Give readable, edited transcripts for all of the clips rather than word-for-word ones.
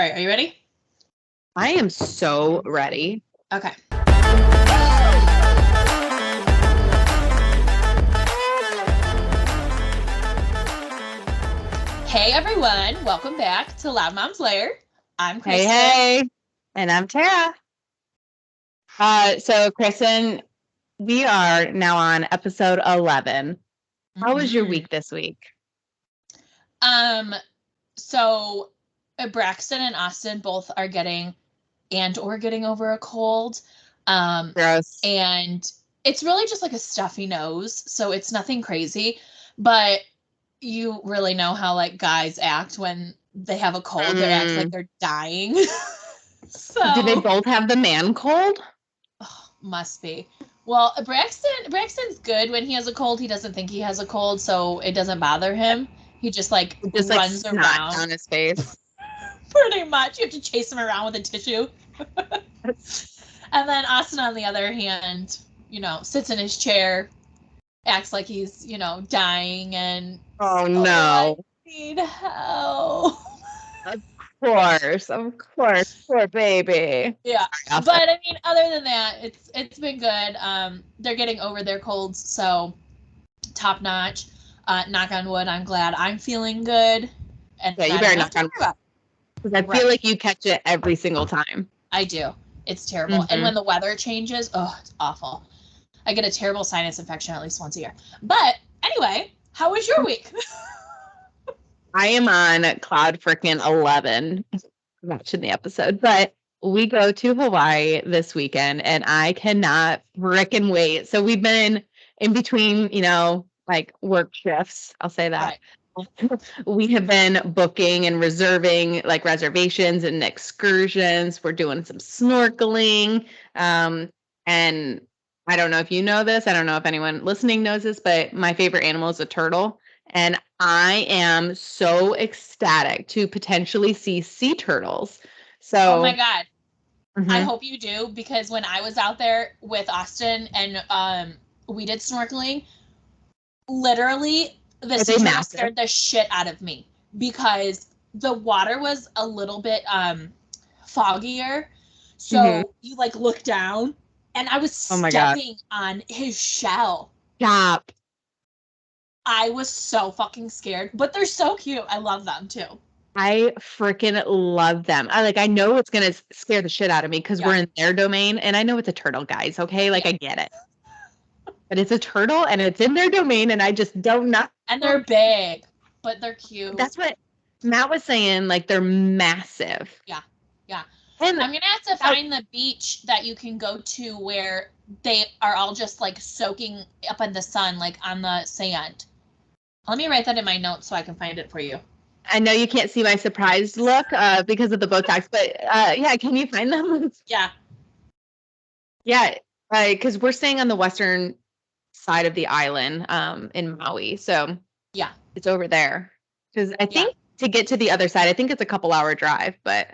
All right, are you ready? I am so ready. Okay. Hey everyone, welcome back to Loud Mom's Lair. I'm Kristen. Hey. And I'm Tara. So Kristen, we are now on episode 11. How was your week this week? So Braxton and Austin both are getting over a cold. Gross. And it's really just like a stuffy nose, so it's nothing crazy, but you really know how like guys act when they have a cold. They act like they're dying. So do they both have the man cold? Oh, must be. Well, Braxton's good when he has a cold. He doesn't think he has a cold, so it doesn't bother him. He just runs around on his face. Pretty much. You have to chase him around with a tissue. And then Austin, on the other hand, sits in his chair, acts like he's, dying, and oh no, I need help. Of course, poor baby. Yeah, but I mean, other than that, it's been good. They're getting over their colds, so top notch. Knock on wood. I'm glad I'm feeling good. And yeah, you better knock on wood, because I feel like you catch it every single time. I do. It's terrible. And when the weather changes, it's awful. I get a terrible sinus infection at least once a year. But anyway, how was your week? I am on cloud freaking 11 watching the episode, but we go to Hawaii this weekend and I cannot freaking wait. So we've been in between, like work shifts. I'll say that. Right. We have been booking and reserving like reservations and excursions. We're doing some snorkeling. And I don't know if you know this. I don't know if anyone listening knows this, but my favorite animal is a turtle. And I am so ecstatic to potentially see sea turtles. So, oh my God. I hope you do, because when I was out there with Austin and we did snorkeling, literally the sea turtle scared the shit out of me, because the water was a little bit foggier. So you like look down and I was stepping on his shell. Stop. I was so fucking scared, but they're so cute. I love them too. I freaking love them. I know it's going to scare the shit out of me because we're in their domain, and I know it's a turtle, guys. Okay. I get it, but it's a turtle and it's in their domain, and I just don't know. And they're big, but they're cute. That's what Matt was saying. Like, they're massive. Yeah. Yeah. And I'm going to have to find the beach that you can go to where they are all just like soaking up in the sun, like on the sand. Let me write that in my notes so I can find it for you. I know you can't see my surprised look because of the Botox, but yeah, can you find them? Yeah. Yeah, because we're staying on the western side of the island in Maui. So yeah, it's over there. Because I think to get to the other side, I think it's a couple-hour drive, but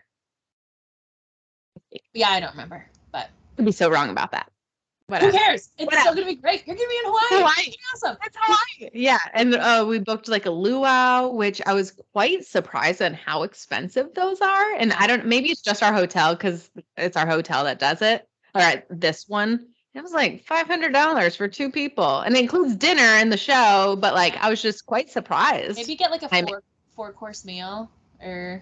yeah, I don't remember, but I'd be so wrong about that. Who cares? It's still going to be great. You're going to be in Hawaii. It's awesome. It's Hawaii. Yeah. And we booked like a luau, which I was quite surprised on how expensive those are. And maybe it's just our hotel because it's our hotel that does it. All right. This one, it was like $500 for 2 people. And it includes dinner and the show. But I was just quite surprised. Maybe get like a four-course meal, or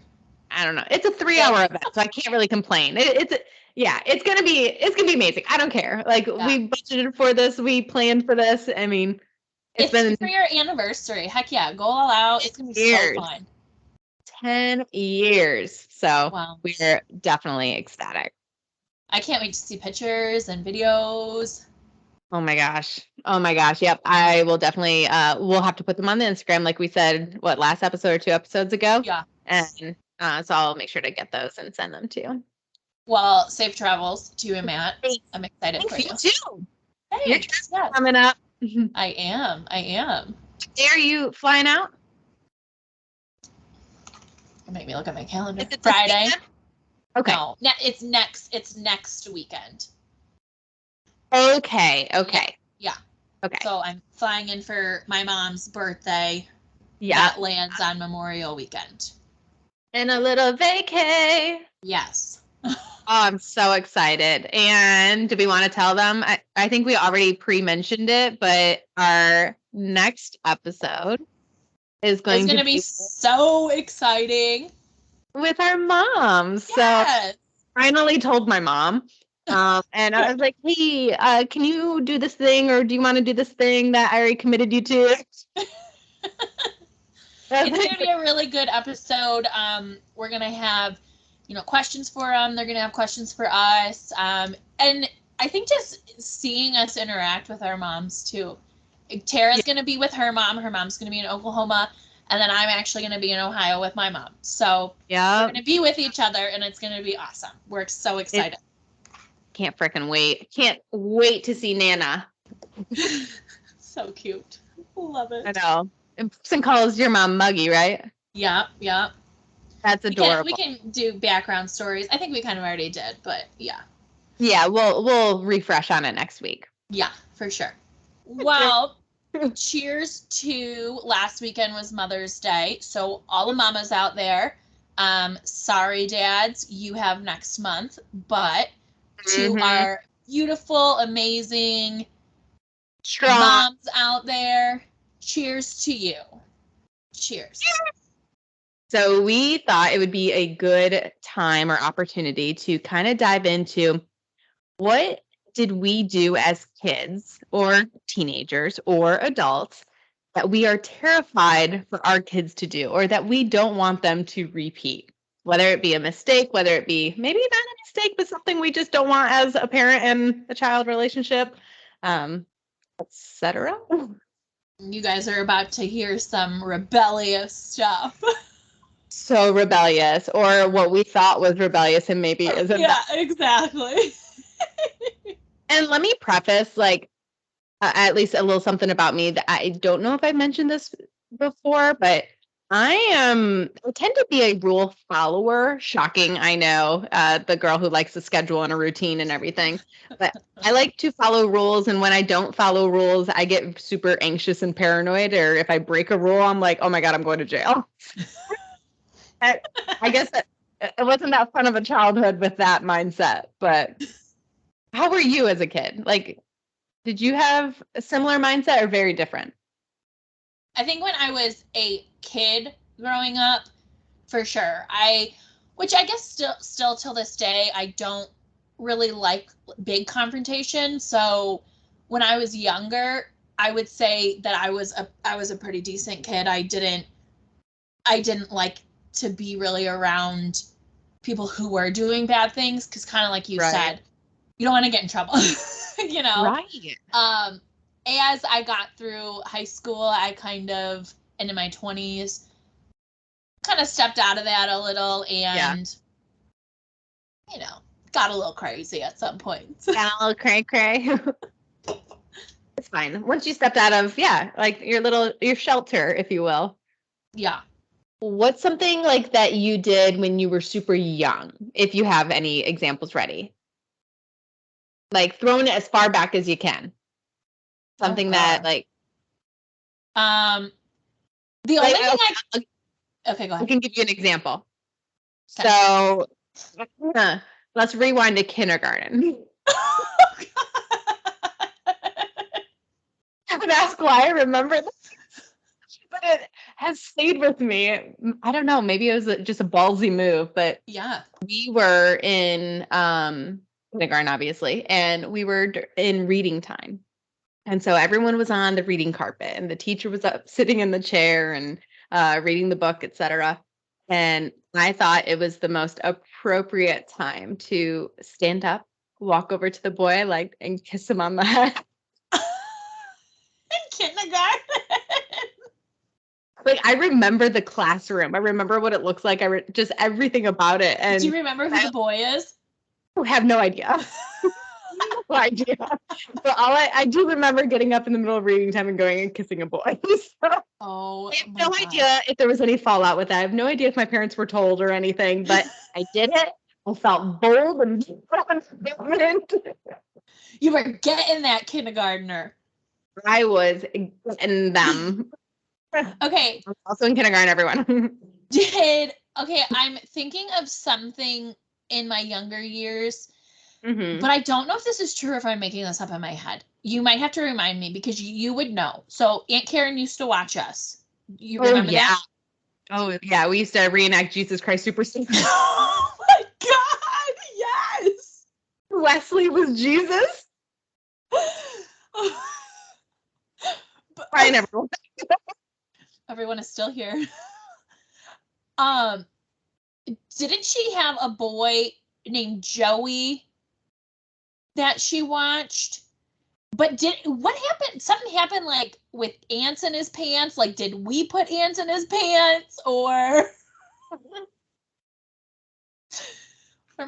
I don't know. It's a 3-hour event, so I can't really complain. It's gonna be amazing. I don't care. We budgeted for this, we planned for this. I mean, it's been for your anniversary. Heck yeah, go all out. It's gonna be so fun. 10 years. So we're definitely ecstatic. I can't wait to see pictures and videos. Oh my gosh. Yep. I will definitely we'll have to put them on the Instagram like we said, last episode or 2 episodes ago. Yeah. And so I'll make sure to get those and send them to you. Well, safe travels to you and Matt. I'm excited for you. You too. Thanks. Your trip's coming up. I am. Are you flying out? Make me look at my calendar. Friday. Okay. No, it's next weekend. Okay. Yeah. Okay. So I'm flying in for my mom's birthday. Yeah. That lands on Memorial Weekend. And a little vacay. Yes. Oh, I'm so excited. And do we want to tell them? I think we already pre-mentioned it, but our next episode is going to be so exciting with our moms. Yes. So finally told my mom. And I was like, hey, can you do this thing, or do you want to do this thing that I already committed you to? It's going to be a really good episode. We're going to have, questions for them. They're going to have questions for us. And I think just seeing us interact with our moms too. Tara's going to be with her mom. Her mom's going to be in Oklahoma. And then I'm actually going to be in Ohio with my mom. So we're going to be with each other, and it's going to be awesome. We're so excited. Can't freaking wait. Can't wait to see Nana. So cute. Love it. I know. Simpson calls your mom Muggy, right? Yeah. That's adorable. We can do background stories. I think we kind of already did, but yeah. Yeah, we'll refresh on it next week. Yeah, for sure. Well, cheers to last weekend was Mother's Day. So all the mamas out there, sorry dads, you have next month, but to our beautiful, amazing strong moms out there, cheers to you. Cheers. So we thought it would be a good time or opportunity to kind of dive into what did we do as kids or teenagers or adults that we are terrified for our kids to do, or that we don't want them to repeat, whether it be a mistake, whether it be maybe not a mistake, but something we just don't want as a parent and a child relationship, etc. You guys are about to hear some rebellious stuff. So rebellious, or what we thought was rebellious and maybe isn't. Yeah, exactly. And let me preface, at least a little something about me that I don't know if I mentioned this before, but I tend to be a rule follower. Shocking, I know, the girl who likes a schedule and a routine and everything. But I like to follow rules, and when I don't follow rules, I get super anxious and paranoid. Or if I break a rule, I'm like, oh my God, I'm going to jail. I guess it wasn't that fun of a childhood with that mindset. But how were you as a kid? Did you have a similar mindset or very different? I think when I was a kid growing up, for sure. Which I guess still till this day, I don't really like big confrontation. So when I was younger, I would say that I was a pretty decent kid. I didn't like to be really around people who were doing bad things, because kind of like you said, you don't want to get in trouble. Right. As I got through high school, I kind of into my 20s kind of stepped out of that a little and got a little crazy at some point. Got a little cray. It's fine. Once you stepped out of your shelter, if you will. Yeah. What's something like that you did when you were super young, if you have any examples ready? Throwing it as far back as you can. Something that the only thing okay, go ahead. I can give you an example. Okay. So let's rewind to kindergarten. I would ask why I remember this, but it has stayed with me. I don't know. Maybe it was just a ballsy move, but yeah, we were in kindergarten, obviously, and we were in reading time. And so everyone was on the reading carpet, and the teacher was up sitting in the chair and reading the book, etc. And I thought it was the most appropriate time to stand up, walk over to the boy, and kiss him on the head. In kindergarten. I remember the classroom. I remember what it looks like. Just everything about it. And do you remember who the boy is? I have no idea. No idea. But I do remember getting up in the middle of reading time and going and kissing a boy. So, I have no idea if there was any fallout with that. I have no idea if my parents were told or anything, but I did it. I felt bold and confident. You were getting that kindergartner. I was getting them. Okay. I was also in kindergarten, everyone. Did Okay, I'm thinking of something in my younger years, Mm-hmm. but I don't know if this is true or if I'm making this up in my head. You might have to remind me because you would know. So Aunt Karen used to watch us. You remember that? Oh, yeah. We used to reenact Jesus Christ Superstar. Oh my God, yes! Wesley was Jesus. Fine, everyone. Everyone is still here. Didn't she have a boy named Joey that she watched? But what happened? Something happened like with ants in his pants. Like, did we put ants in his pants, or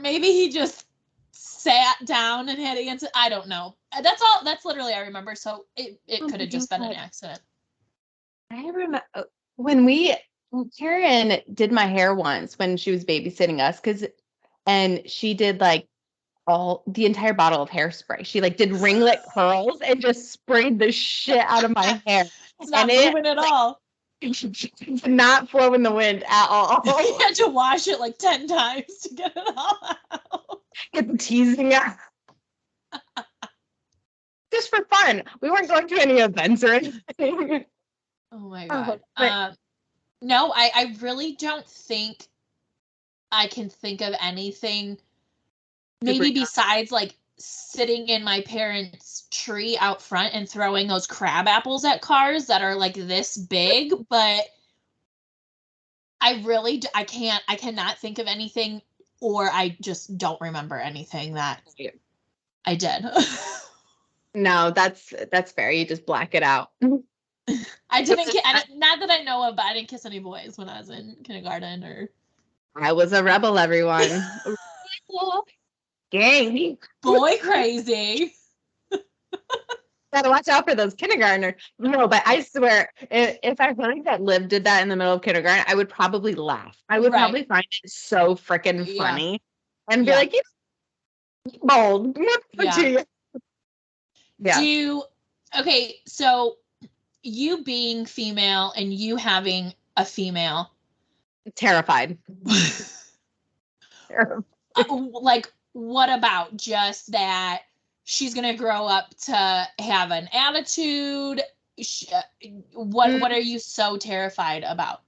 maybe he just sat down and had ants? I don't know. That's all. That's literally I remember. So it could have just been an accident. I remember when Karen did my hair once when she was babysitting us, and she did like the entire bottle of hairspray. She like did ringlet curls and just sprayed the shit out of my hair. It's not moving at all. Not flow in the wind at all. You had to wash it like 10 times to get it all out. Get the teasing out. Just for fun. We weren't going to any events or anything. Oh my God. No, I really don't think I can think of anything maybe besides like sitting in my parents' tree out front and throwing those crab apples at cars that are like this big, but I cannot think of anything, or I just don't remember anything that I did. No, that's fair. You just black it out. I didn't not that I know of, but I didn't kiss any boys when I was in kindergarten or. I was a rebel, everyone. Gang. Boy crazy. Gotta watch out for those kindergartners. No, but I swear, if I felt like that Liv did that in the middle of kindergarten, I would probably laugh. I would probably find it so freaking funny and be like, "You bold." Yeah. Okay, so you being female and you having a female. Terrified. Like, what about just that she's going to grow up to have an attitude? What are you so terrified about?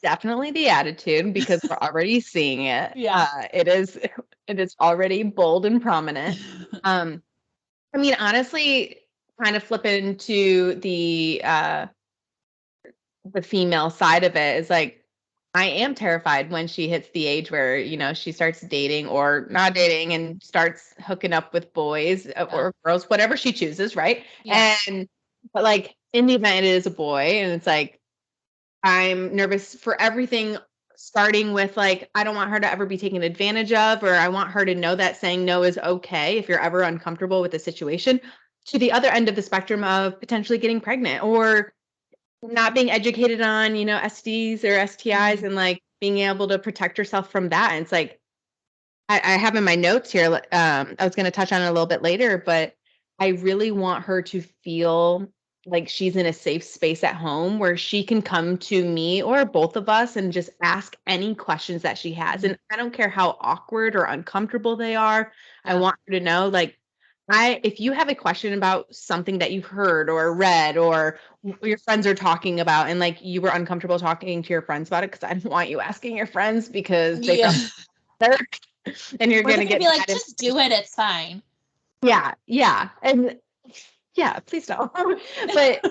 Definitely the attitude, because we're already seeing it. Yeah. It is already bold and prominent. I mean, honestly, kind of flip into the female side of it is like, I am terrified when she hits the age where, she starts dating or not dating and starts hooking up with boys or girls, whatever she chooses, right? Yeah. But like in the event it is a boy, and it's like, I'm nervous for everything, starting with like, I don't want her to ever be taken advantage of, or I want her to know that saying no is okay if you're ever uncomfortable with the situation, to the other end of the spectrum of potentially getting pregnant or not being educated on, STDs or STIs, and like being able to protect yourself from that. And it's like, I have in my notes here, I was going to touch on it a little bit later, but I really want her to feel like she's in a safe space at home where she can come to me or both of us and just ask any questions that she has. And I don't care how awkward or uncomfortable they are. I want her to know, like, if you have a question about something that you've heard or read or your friends are talking about, and like you were uncomfortable talking to your friends about it, because I don't want you asking your friends because they and you're going to get be like, just do it. It's fine. Yeah. And yeah, please don't. But I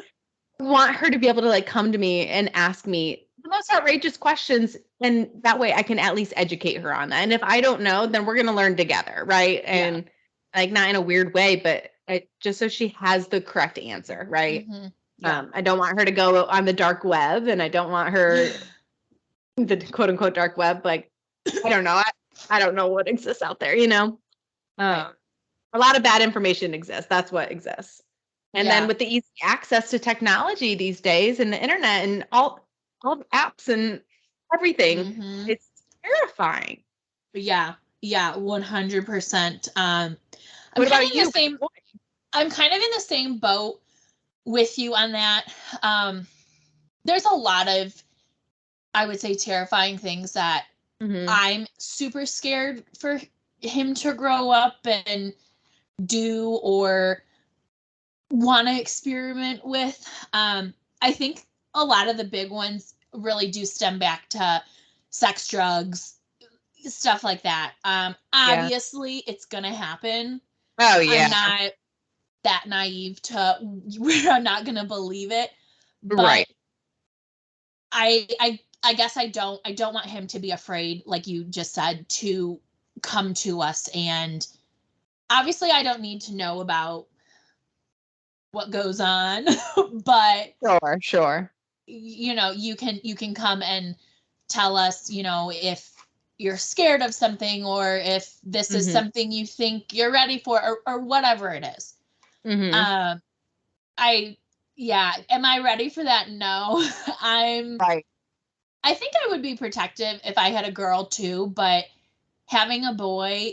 want her to be able to like come to me and ask me the most outrageous questions. And that way I can at least educate her on that. And if I don't know, then we're going to learn together. Right. And like, not in a weird way, but just so she has the correct answer. Right. Mm-hmm. Yeah. I don't want her to go on the dark web, and I don't want her the quote unquote dark web. Like, I don't know. I don't know what exists out there, A lot of bad information exists. That's what exists. And then with the easy access to technology these days and the internet and all the apps and everything, it's terrifying. Yeah, 100%. What about you? I'm kind of in the same boat with you on that. There's a lot of I would say, terrifying things that I'm super scared for him to grow up and do or want to experiment with. I think a lot of the big ones really do stem back to sex, drugs, stuff like that. Obviously it's gonna happen. Oh yeah. I'm not that naive to where I'm not gonna believe it. But right. I guess I don't want him to be afraid, like you just said, to come to us. And obviously I don't need to know about what goes on, but sure. You know, you can come and tell us, you know, if you're scared of something or if this is something you think you're ready for or whatever it is. Am I ready for that? No. I think I would be protective if I had a girl too, but having a boy,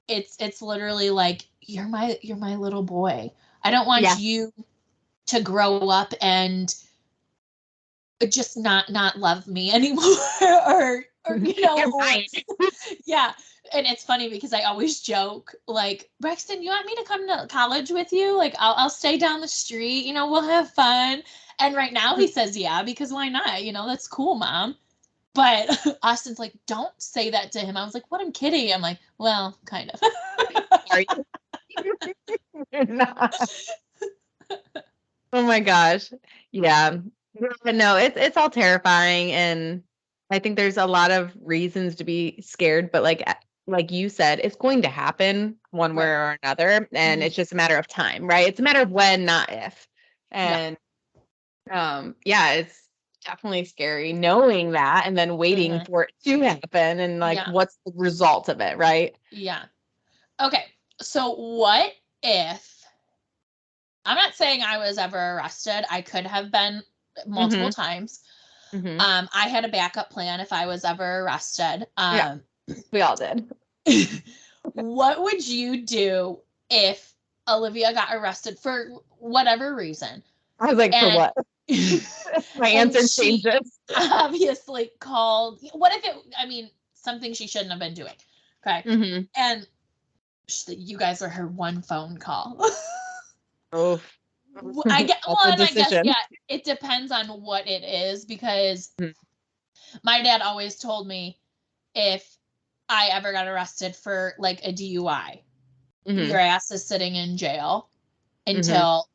it's literally like, you're my little boy. I don't want you to grow up and just not love me anymore or you know, yeah. And it's funny because I always joke, like, Braxton, you want me to come to college with you? Like, I'll stay down the street, you know, we'll have fun. And right now he says, yeah, because why not? You know, that's cool, Mom. But Austin's like, don't say that to him. I was like, what? I'm kidding. I'm like, well, kind of. Are you? Oh my gosh. Yeah. But no, it's all terrifying, and I think there's a lot of reasons to be scared, but like you said, it's going to happen one way or another, and it's just a matter of time, right? It's a matter of when, not if. And it's definitely scary knowing that and then waiting for it to happen and like what's the result of it, right? Yeah. Okay. So what if, I'm not saying I was ever arrested. I could have been multiple times. I had a backup plan if I was ever arrested. We all did. What would you do if Olivia got arrested for whatever reason? I was like, for what? My answer changes. Obviously called. What if it, I mean, something she shouldn't have been doing. Okay. And you guys are her one phone call. Oh. I guess, it depends on what it is, because my dad always told me if I ever got arrested for like a DUI, your ass is sitting in jail until,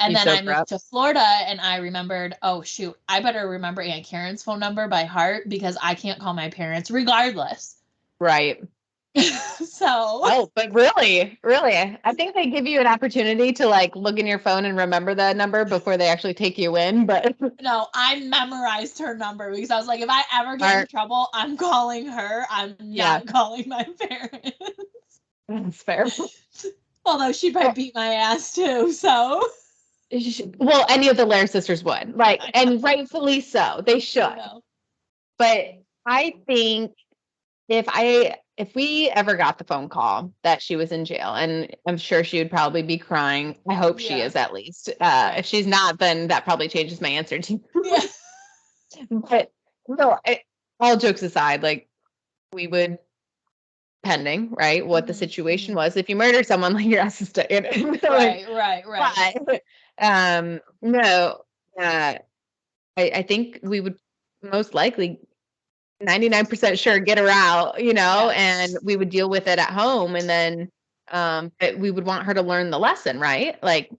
and then I moved to Florida and I remembered, oh shoot, I better remember Aunt Karen's phone number by heart because I can't call my parents regardless. Right. But really, I think they give you an opportunity to like look in your phone and remember that number before they actually take you in. But no, I memorized her number because I was like, if I ever get in trouble, I'm calling her. I'm not calling my parents. That's fair. Although she'd probably beat my ass too. So, well, any of the Lair sisters would, like, and rightfully so. They should. But I think if we ever got the phone call that she was in jail, and I'm sure she would probably be crying. I hope she is, at least. If she's not, then that probably changes my answer to you. But no, all jokes aside, like, we would, pending, right, what the situation was. If you murder someone, like, your ass is dead. Right. But, no, I think we would most likely 99% sure get her out, you know, and we would deal with it at home. And then we would want her to learn the lesson, right? Like,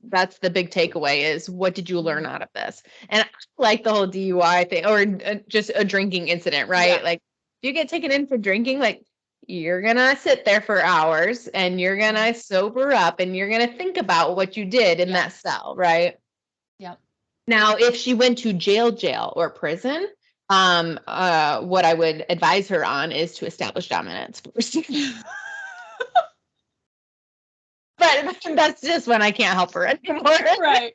that's the big takeaway is, what did you learn out of this? And I like the whole DUI thing, or just a drinking incident, right? Like, if you get taken in for drinking, like, you're gonna sit there for hours and you're gonna sober up and you're gonna think about what you did in that cell, right? Now, if she went to jail or prison, what I would advise her on is to establish dominance first. But that's just when I can't help her anymore. Right.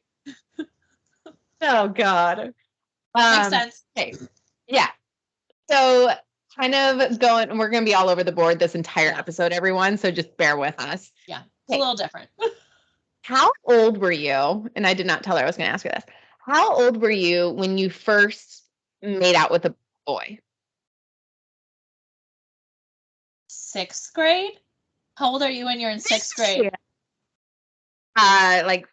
Oh God. Makes sense. Okay. Yeah. So kind of going, we're going to be all over the board this entire episode, everyone. So just bear with us. Yeah. It's a little different. How old were you? And I did not tell her I was going to ask her this. How old were you when you first made out with a boy? 6th grade? How old are you when you're in 6th grade? Like,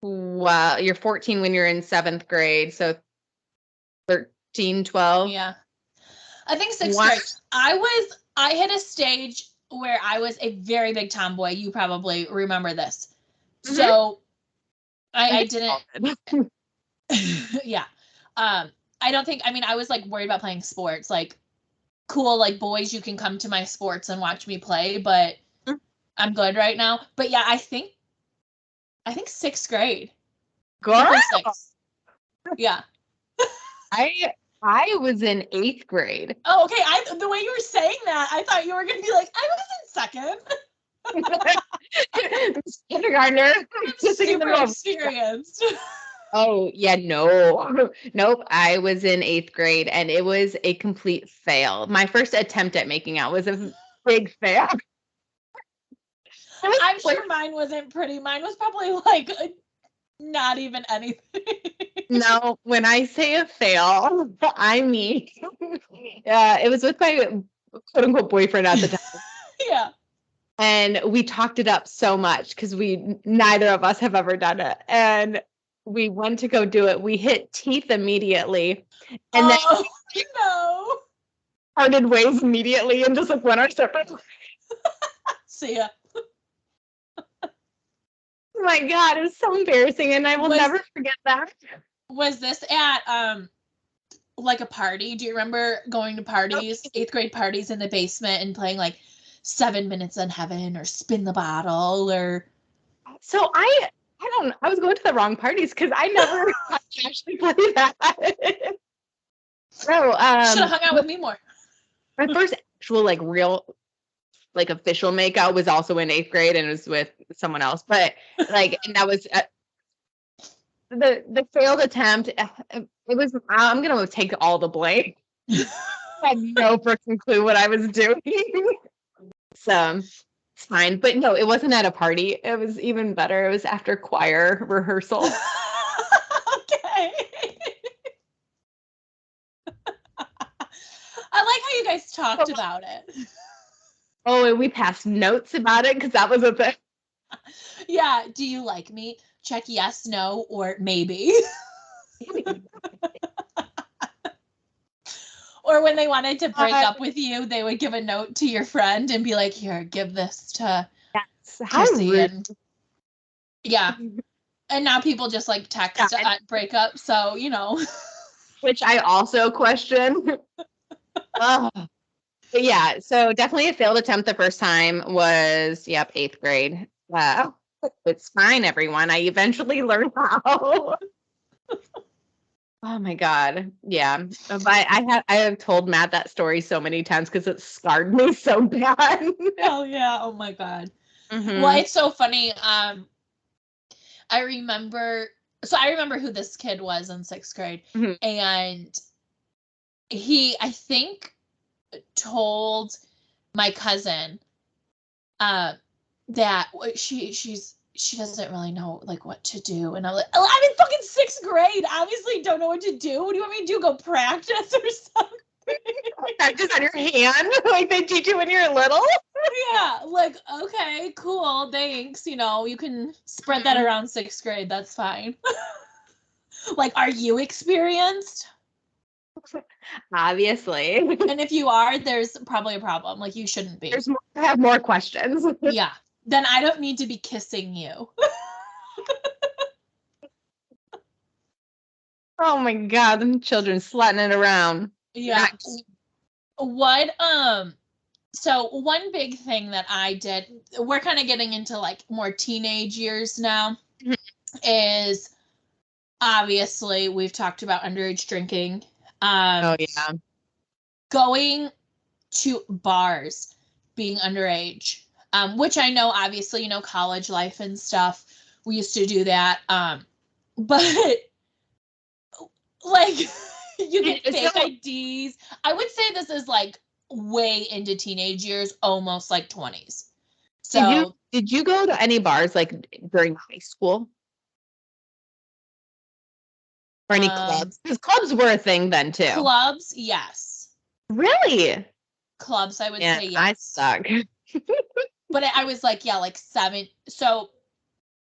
well, you're 14 when you're in 7th grade, so 13, 12. Yeah. I think 6th grade. I hit a stage where I was a very big tomboy. You probably remember this. Mm-hmm. So I didn't. Yeah. I don't think, I mean, I was like worried about playing sports. Like, cool, like boys, you can come to my sports and watch me play, but I'm good right now. But yeah, I think 6th grade. Girl. Yeah. I was in 8th grade. Oh, okay. The way you were saying that, I thought you were going to be like, I was in 2nd. Kindergartner. Super experienced. Oh, yeah, no. Nope. I was in 8th grade and it was a complete fail. My first attempt at making out was a big fail. I'm sure mine wasn't pretty. Mine was probably like not even anything. No, when I say a fail, I mean, it was with my quote unquote boyfriend at the time. Yeah. And we talked it up so much because neither of us have ever done it. And we went to go do it. We hit teeth immediately. And then no. parted ways immediately and just like went our separate ways. See ya. Oh my God, it was so embarrassing and I will never forget that. Was this at like a party? Do you remember going to parties, 8th grade parties in the basement and playing like 7 Minutes in Heaven or Spin the Bottle or? So I was going to the wrong parties because I never actually played that. So should have hung out with me more. My first actual like real like official makeout was also in 8th grade and it was with someone else, but like, and that was the failed attempt. It was, I'm gonna take all the blame. I had no freaking clue what I was doing. So it's fine, but no, it wasn't at a party. It was even better. It was after choir rehearsal. Okay. I like how you guys talked about it. Oh, and we passed notes about it because that was a thing. Yeah. Do you like me? Check yes, no, or maybe. Or when they wanted to break up with you, they would give a note to your friend and be like, here, give this to Chrissy. And yeah. And now people just like text at breakup. So, you know. Which I also question. But yeah, so definitely a failed attempt the first time was, 8th grade. Wow. It's fine, everyone. I eventually learned how. Oh my God. Yeah. But I have told Matt that story so many times because it scarred me so bad. Oh yeah. Oh my God. Mm-hmm. Well, it's so funny. I remember who this kid was in 6th grade. Mm-hmm. And he, I think, told my cousin that she doesn't really know like what to do, and I'm like, oh, I'm in fucking 6th grade, obviously don't know what to do. What do you want me to do, go practice or something? Practice on your hand like they teach you when you're little? Yeah, like, okay, cool, thanks, you know, you can spread that around 6th grade, that's fine. Like, are you experienced? Obviously. And if you are, there's probably a problem. Like, you shouldn't be. I have more questions. Yeah. Then I don't need to be kissing you. Oh my God, them children slutting it around. Yeah. What so one big thing that I did, we're kind of getting into like more teenage years now, is obviously we've talked about underage drinking. Oh yeah. Going to bars, being underage, which I know obviously, you know, college life and stuff. We used to do that. But like you get fake IDs. I would say this is like way into teenage years, almost like 20s. So did you go to any bars like during high school? Or any clubs? Because clubs were a thing then too. Clubs, yes. Really? Clubs, I would say yes. I suck. But I was like, yeah, like 7. So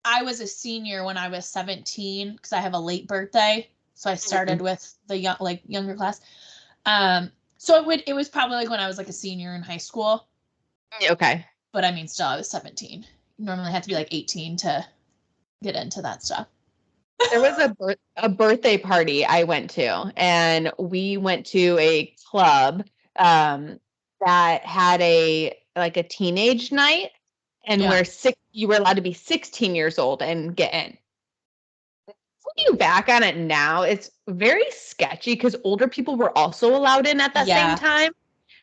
I was a senior when I was 17 because I have a late birthday. So I started with the younger class. So it was probably like when I was like a senior in high school. Okay. But I mean, still, I was 17. You normally have to be like 18 to get into that stuff. There was a birthday party I went to, and we went to a club that had a teenage night, and where you were allowed to be 16 years old and get in. Looking back on it now, it's very sketchy because older people were also allowed in at that same time.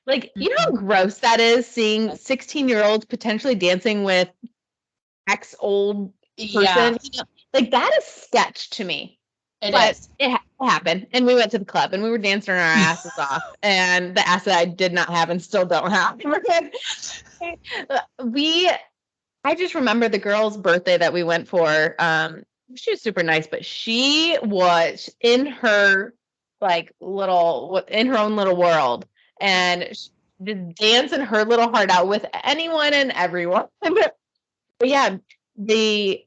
Like, you know how gross that is, seeing 16-year-olds potentially dancing with old person? Yeah. Like, that is sketch to me. It happened, and we went to the club, and we were dancing our asses off, and the ass that I did not have and still don't have. I just remember the girl's birthday that we went for. She was super nice, but she was in her in her own little world, and she did dancing her little heart out with anyone and everyone. But yeah, the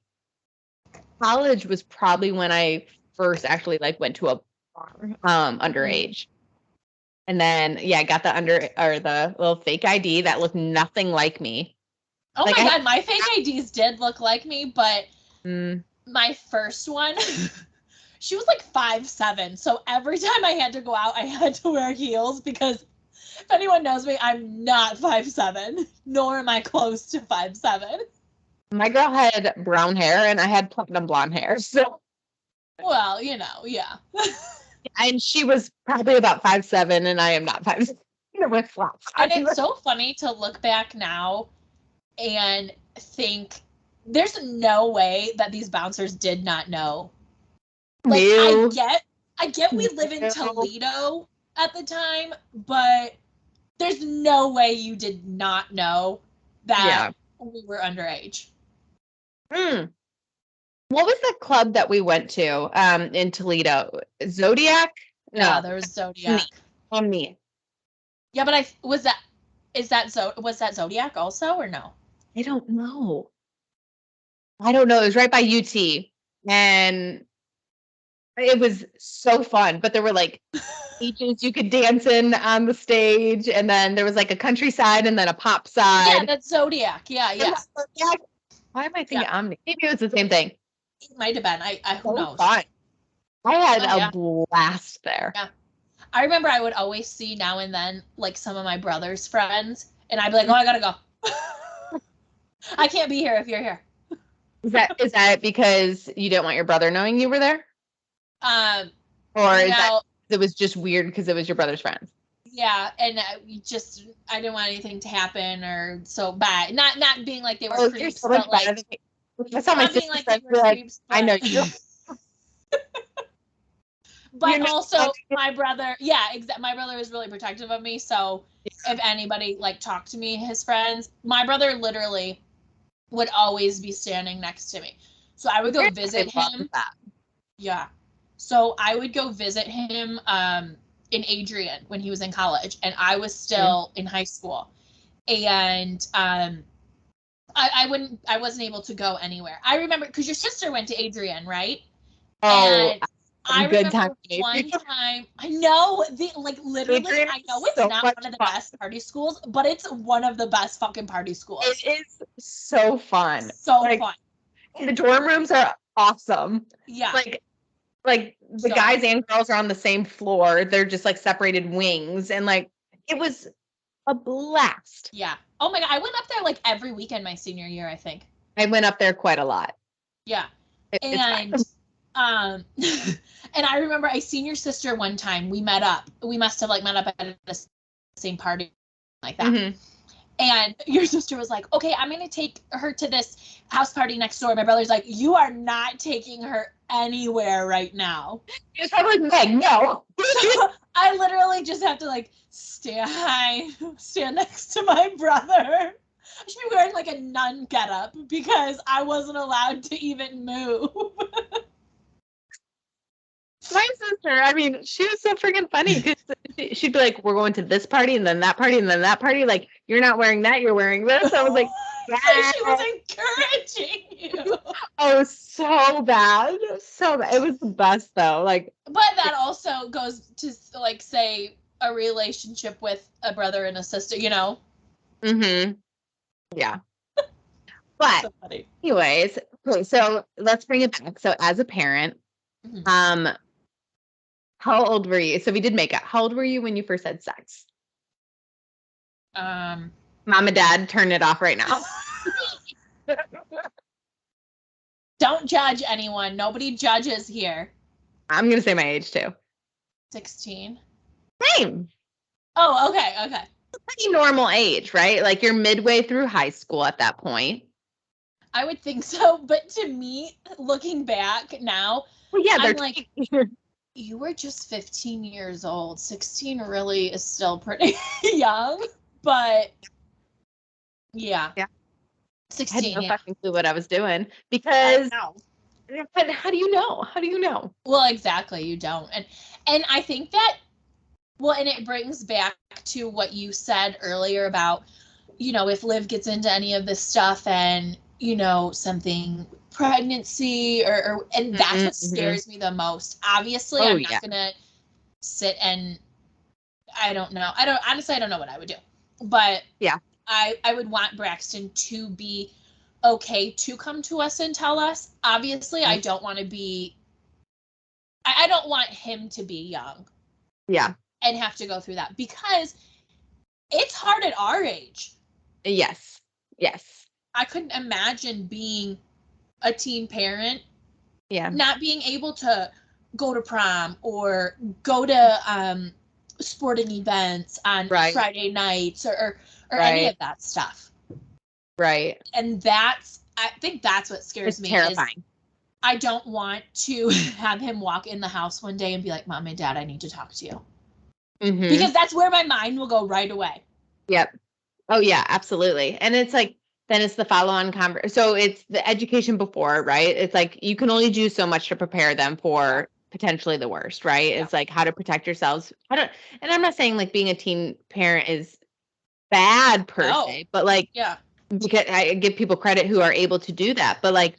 college was probably when I first actually went to a bar underage. And then I got the little fake ID that looked nothing like me. Oh my God, my fake IDs did look like me, but my first one, she was like 5'7". So every time I had to go out, I had to wear heels because if anyone knows me, I'm not 5'7", nor am I close to 5'7". My girl had brown hair and I had platinum blonde hair. So, well, yeah. And she was probably about 5'7", and I am not 5'7". With flats. And it's so funny to look back now and think there's no way that these bouncers did not know. Like, I get we live in Toledo at the time, but there's no way you did not know that we were underage. What was the club that we went to in Toledo? Zodiac? No. Yeah, there was Zodiac. On me. Yeah, but was that Zodiac also or no? I don't know. It was right by UT, and it was so fun. But there were beaches you could dance in on the stage, and then there was a countryside and then a pop side. Yeah, that's Zodiac. Yeah. Why am I thinking Omni? Maybe it was the same thing. It might have been. Who knows? Fun. I had a blast there. Yeah. I remember I would always see now and then some of my brother's friends, and I'd be like, "Oh, I gotta go. I can't be here if you're here." Is that because you didn't want your brother knowing you were there? Or it was just weird because it was your brother's friends? Yeah, and I didn't want anything to happen or so bad. Not being like they were creeps, so but that's how my sister said. I know you. But also my brother, my brother was really protective of me. So if anybody talked to me, his friends, my brother literally would always be standing next to me. So I would go visit him. Yeah. So I would go visit him in Adrian when he was in college, and I was still in high school. And I wasn't able to go anywhere. I remember because your sister went to Adrian, right? Oh, and I remember one time, I know, literally, I know it's not one of the best party schools, but it's one of the best fucking party schools. It is so fun. So fun. The dorm rooms are awesome. Yeah. The guys and girls are on the same floor. They're just separated wings, and it was a blast. Yeah. Oh my God. I went up there every weekend my senior year, I think. I went up there quite a lot. Yeah. And I remember I seen your sister one time. We met up. We must have met up at the same party like that. Mm-hmm. And your sister was like, "Okay, I'm going to take her to this house party next door." My brother's like, "You are not taking her anywhere right now." He was probably like, "No." So I literally just have to stand next to my brother. I should be wearing a nun getup because I wasn't allowed to even move. My sister, I mean, she was so freaking funny because she'd be like, we're going to this party and then that party and then that party. Like, you're not wearing that, you're wearing this. I was like, yeah. So she was encouraging you. Oh, so bad. So bad. It was the best though. Like, but that also goes to like say a relationship with a brother and a sister, you know? mm-hmm. Yeah. But so funny. Anyways, okay, so let's bring it back. So as a parent, mm-hmm. How old were you? So we did make it. How old were you when you first had sex? Mom and Dad, turn it off right now. Don't judge anyone. Nobody judges here. I'm going to say my age too. 16. Same. Oh, okay. Pretty normal age, right? Like you're midway through high school at that point. I would think so, but to me, looking back now, well, yeah, I'm like, you were just 15 years old. 16 really is still pretty young, but yeah. 16. I had no fucking clue what I was doing because. But how do you know? How do you know? Well, exactly, you don't, and I think that. Well, and it brings back to what you said earlier about, you know, if Liv gets into any of this stuff and, you know, something pregnancy or and that's what scares me the most. Obviously, I'm not going to sit and I don't know. I don't know what I would do. But yeah, I would want Braxton to be okay to come to us and tell us. Obviously, I don't want to be I don't want him to be young. Yeah. And have to go through that because it's hard at our age. Yes. I couldn't imagine being a teen parent. Yeah. Not being able to go to prom or go to sporting events on Friday nights or any of that stuff. Right. And I think that's what scares me. Terrifying. I don't want to have him walk in the house one day and be like, Mom and Dad, I need to talk to you. Mm-hmm. Because that's where my mind will go right away. Yep. Oh yeah, absolutely. And it's like, then it's the follow-on conversation. So it's the education before, right? It's like, you can only do so much to prepare them for potentially the worst, right? Yeah. It's like how to protect yourselves. And I'm not saying like being a teen parent is bad per se, but like, because I give people credit who are able to do that, but like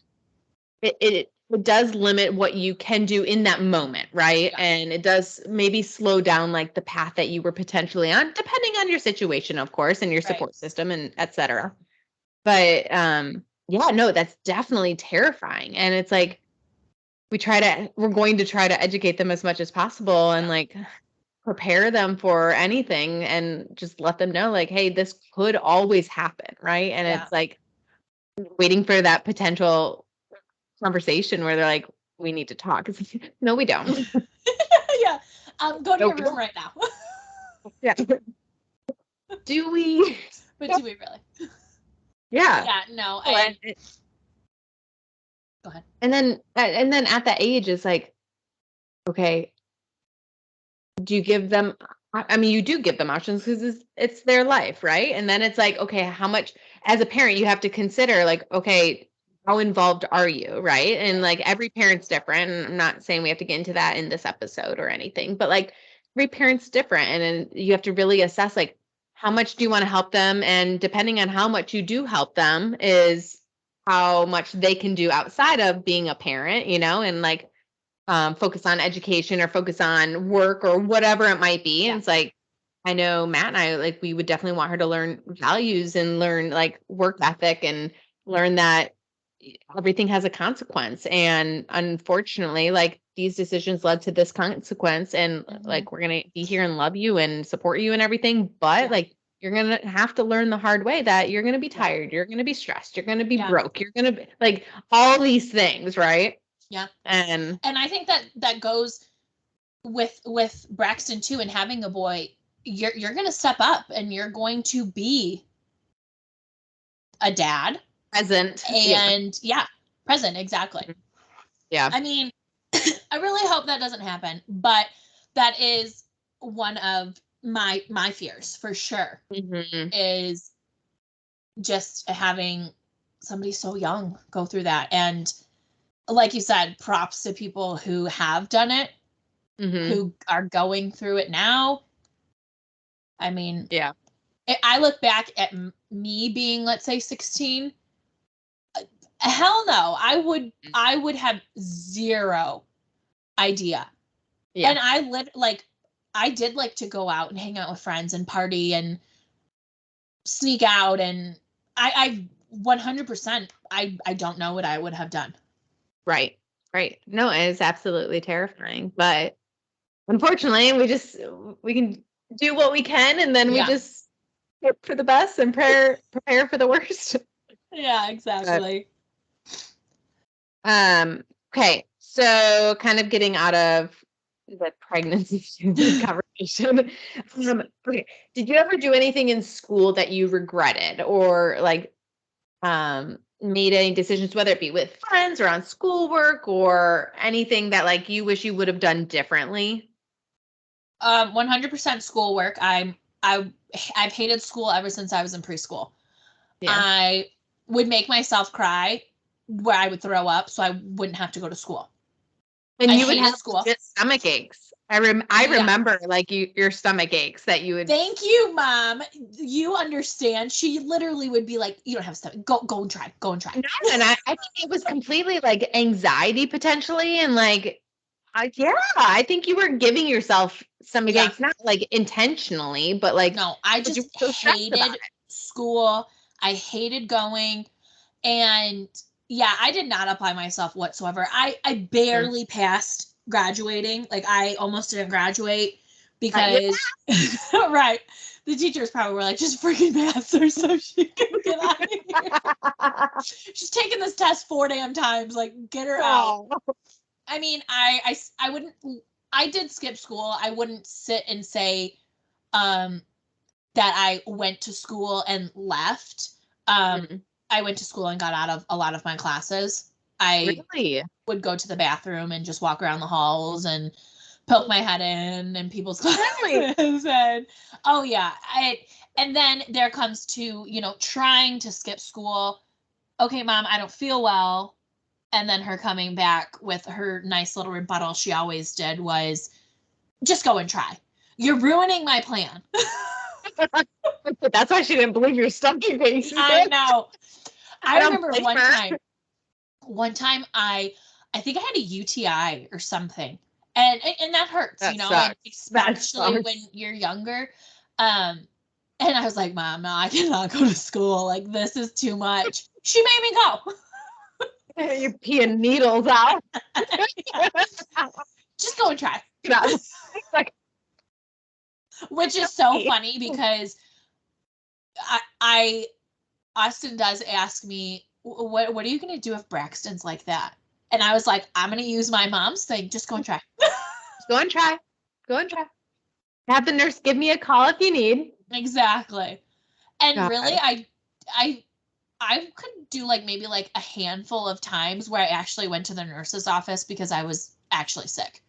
it does limit what you can do in that moment, right? Yeah. And it does maybe slow down like the path that you were potentially on, depending on your situation, of course, and your support system and et cetera. But yeah, no, that's definitely terrifying. And it's like, we're going to try to educate them as much as possible and like prepare them for anything and just let them know like, hey, this could always happen, right? And it's like waiting for that potential conversation where they're like, we need to talk. It's like, no, we don't. Yeah. Go to your room right now. Yeah. Do we? But do we really? Yeah. Yeah, no. Go ahead. And then at that age, it's like, okay, do you give them, I mean, you do give them options because it's their life, right? And then it's like, okay, how much, as a parent, you have to consider like, okay, how involved are you, right? And like every parent's different. And I'm not saying we have to get into that in this episode or anything, but like every parent's different. And then you have to really assess like, how much do you want to help them? And depending on how much you do help them is how much they can do outside of being a parent, you know, and like focus on education or focus on work or whatever it might be. Yeah. And it's like, I know Matt and I, like, we would definitely want her to learn values and learn like work ethic and learn that everything has a consequence. And unfortunately, like these decisions led to this consequence and like, we're going to be here and love you and support you and everything. But like, you're going to have to learn the hard way that you're going to be tired. You're going to be stressed. You're going to be broke. You're going to be like all these things. Right. Yeah. And I think that goes with Braxton too, and having a boy, you're going to step up and you're going to be a dad. Present. And present. Exactly. Yeah. I mean, I really hope that doesn't happen, but that is one of my fears for sure, is just having somebody so young go through that. And like you said, props to people who have done it. who are going through it now. I mean, yeah. I look back at me being, let's say, 16. Hell no, I would have zero idea. Yeah. And I did like to go out and hang out with friends and party and sneak out, and I 100%, I don't know what I would have done. Right. No, it is absolutely terrifying, but unfortunately we can do what we can, and then we just hope for the best and prepare for the worst. Yeah, exactly. Okay, so kind of getting out of the pregnancy conversation. Okay, did you ever do anything in school that you regretted, or like made any decisions, whether it be with friends or on schoolwork or anything that like you wish you would have done differently? 100% schoolwork. I've hated school ever since I was in preschool. Yeah. I would make myself cry where I would throw up so I wouldn't have to go to school. And you would have stomach aches. I remember like your stomach aches that you would. Thank you, Mom. You understand. She literally would be like, "You don't have a stomach. Go and try. Go and try." No, and I think it was completely like anxiety potentially, and like, I think you were giving yourself stomach aches, not like intentionally, but like. No, I just hated school. I hated going, and yeah, I did not apply myself whatsoever. I barely passed graduating. Like, I almost didn't graduate because right. The teachers probably were like, just freaking pass her so she can get out of here. She's taken this test 4 damn times. Like, get her out. I mean, I wouldn't. I did skip school. I wouldn't sit and say that I went to school and left. I went to school and got out of a lot of my classes. I would go to the bathroom and just walk around the halls and poke my head in people's classes. And oh yeah, and then there comes to, trying to skip school. Okay, Mom, I don't feel well. And then her coming back with her nice little rebuttal she always did was, just go and try. You're ruining my plan. That's why she didn't believe your stomach aches. I know. I remember one time I think I had a UTI or something. And that hurts, and especially when you're younger. And I was like, Mom, no, I cannot go to school. Like, this is too much. She made me go. You're peeing needles out. Just go and try. Which is so funny because Austin does ask me, what are you going to do if Braxton's like that? And I was like, I'm going to use my mom's thing. Just go and try. Go and try. Have the nurse give me a call if you need. Exactly. And really, I could do like maybe like a handful of times where I actually went to the nurse's office because I was actually sick.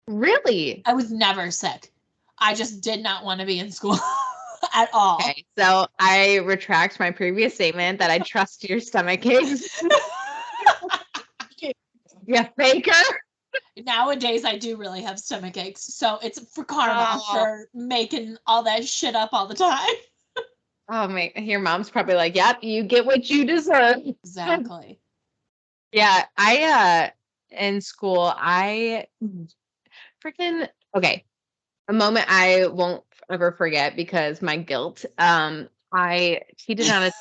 Really? I was never sick. I just did not want to be in school at all. Okay, so I retract my previous statement that I trust your stomach aches. Yeah, faker. Nowadays, I do really have stomach aches, so it's for karma for making all that shit up all the time. Oh my! Your mom's probably like, "Yep, you get what you deserve." Exactly. Yeah, I in school, I freaking okay. A moment I won't ever forget because my guilt. I cheated on a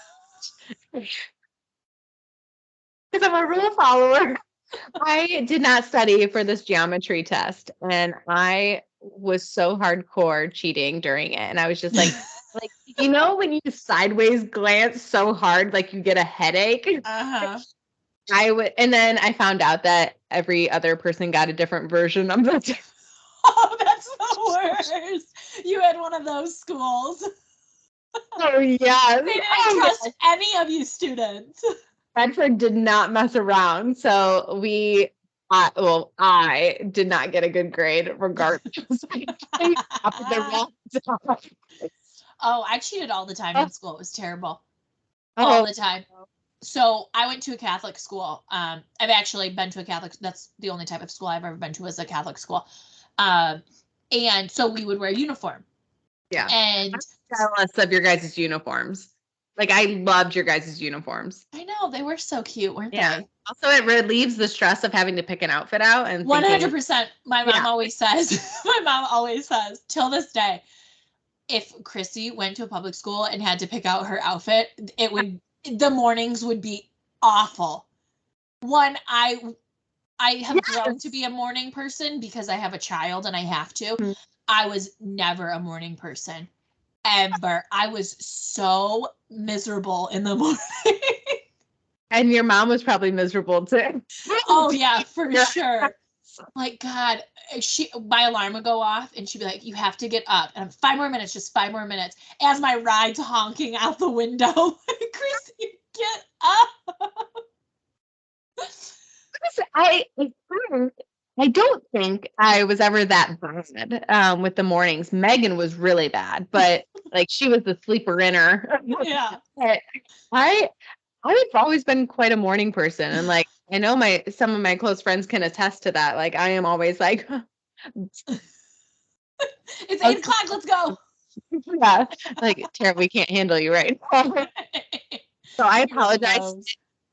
because I'm a rule follower. I did not study for this geometry test, and I was so hardcore cheating during it, and I was just like when you sideways glance so hard, like you get a headache. And then I found out that every other person got a different version of the. Oh, that's the worst. You had one of those schools. Oh yeah, they didn't trust any of you students. Bedford did not mess around, so I did not get a good grade regardless. Oh, I cheated all the time in school. It was terrible. All the time. So I went to a Catholic school. I've actually been to a Catholic. That's the only type of school I've ever been to was a Catholic school. And so we would wear uniform. Yeah. And I'm jealous of your guys' uniforms. Like, I loved your guys' uniforms. I know, they were so cute, weren't they? Also, it relieves the stress of having to pick an outfit out and 100%. My mom always says, till this day, if Chrissy went to a public school and had to pick out her outfit, the mornings would be awful. One, I have grown to be a morning person because I have a child and I have to. Mm-hmm. I was never a morning person. Ever. I was so miserable in the morning. And your mom was probably miserable too. Oh yeah, for sure. Like, God, my alarm would go off and she'd be like, you have to get up. And I'm 5 more minutes, just 5 more minutes. As my ride's honking out the window. Chrissy, get up. I don't think I was ever that bad with the mornings. Megan was really bad, but like she was the sleeper inner. Yeah. But I've always been quite a morning person, and like I know some of my close friends can attest to that. Like I am always like, it's 8 o'clock. Let's go. Yeah, like Tara, we can't handle you right now. So I apologize.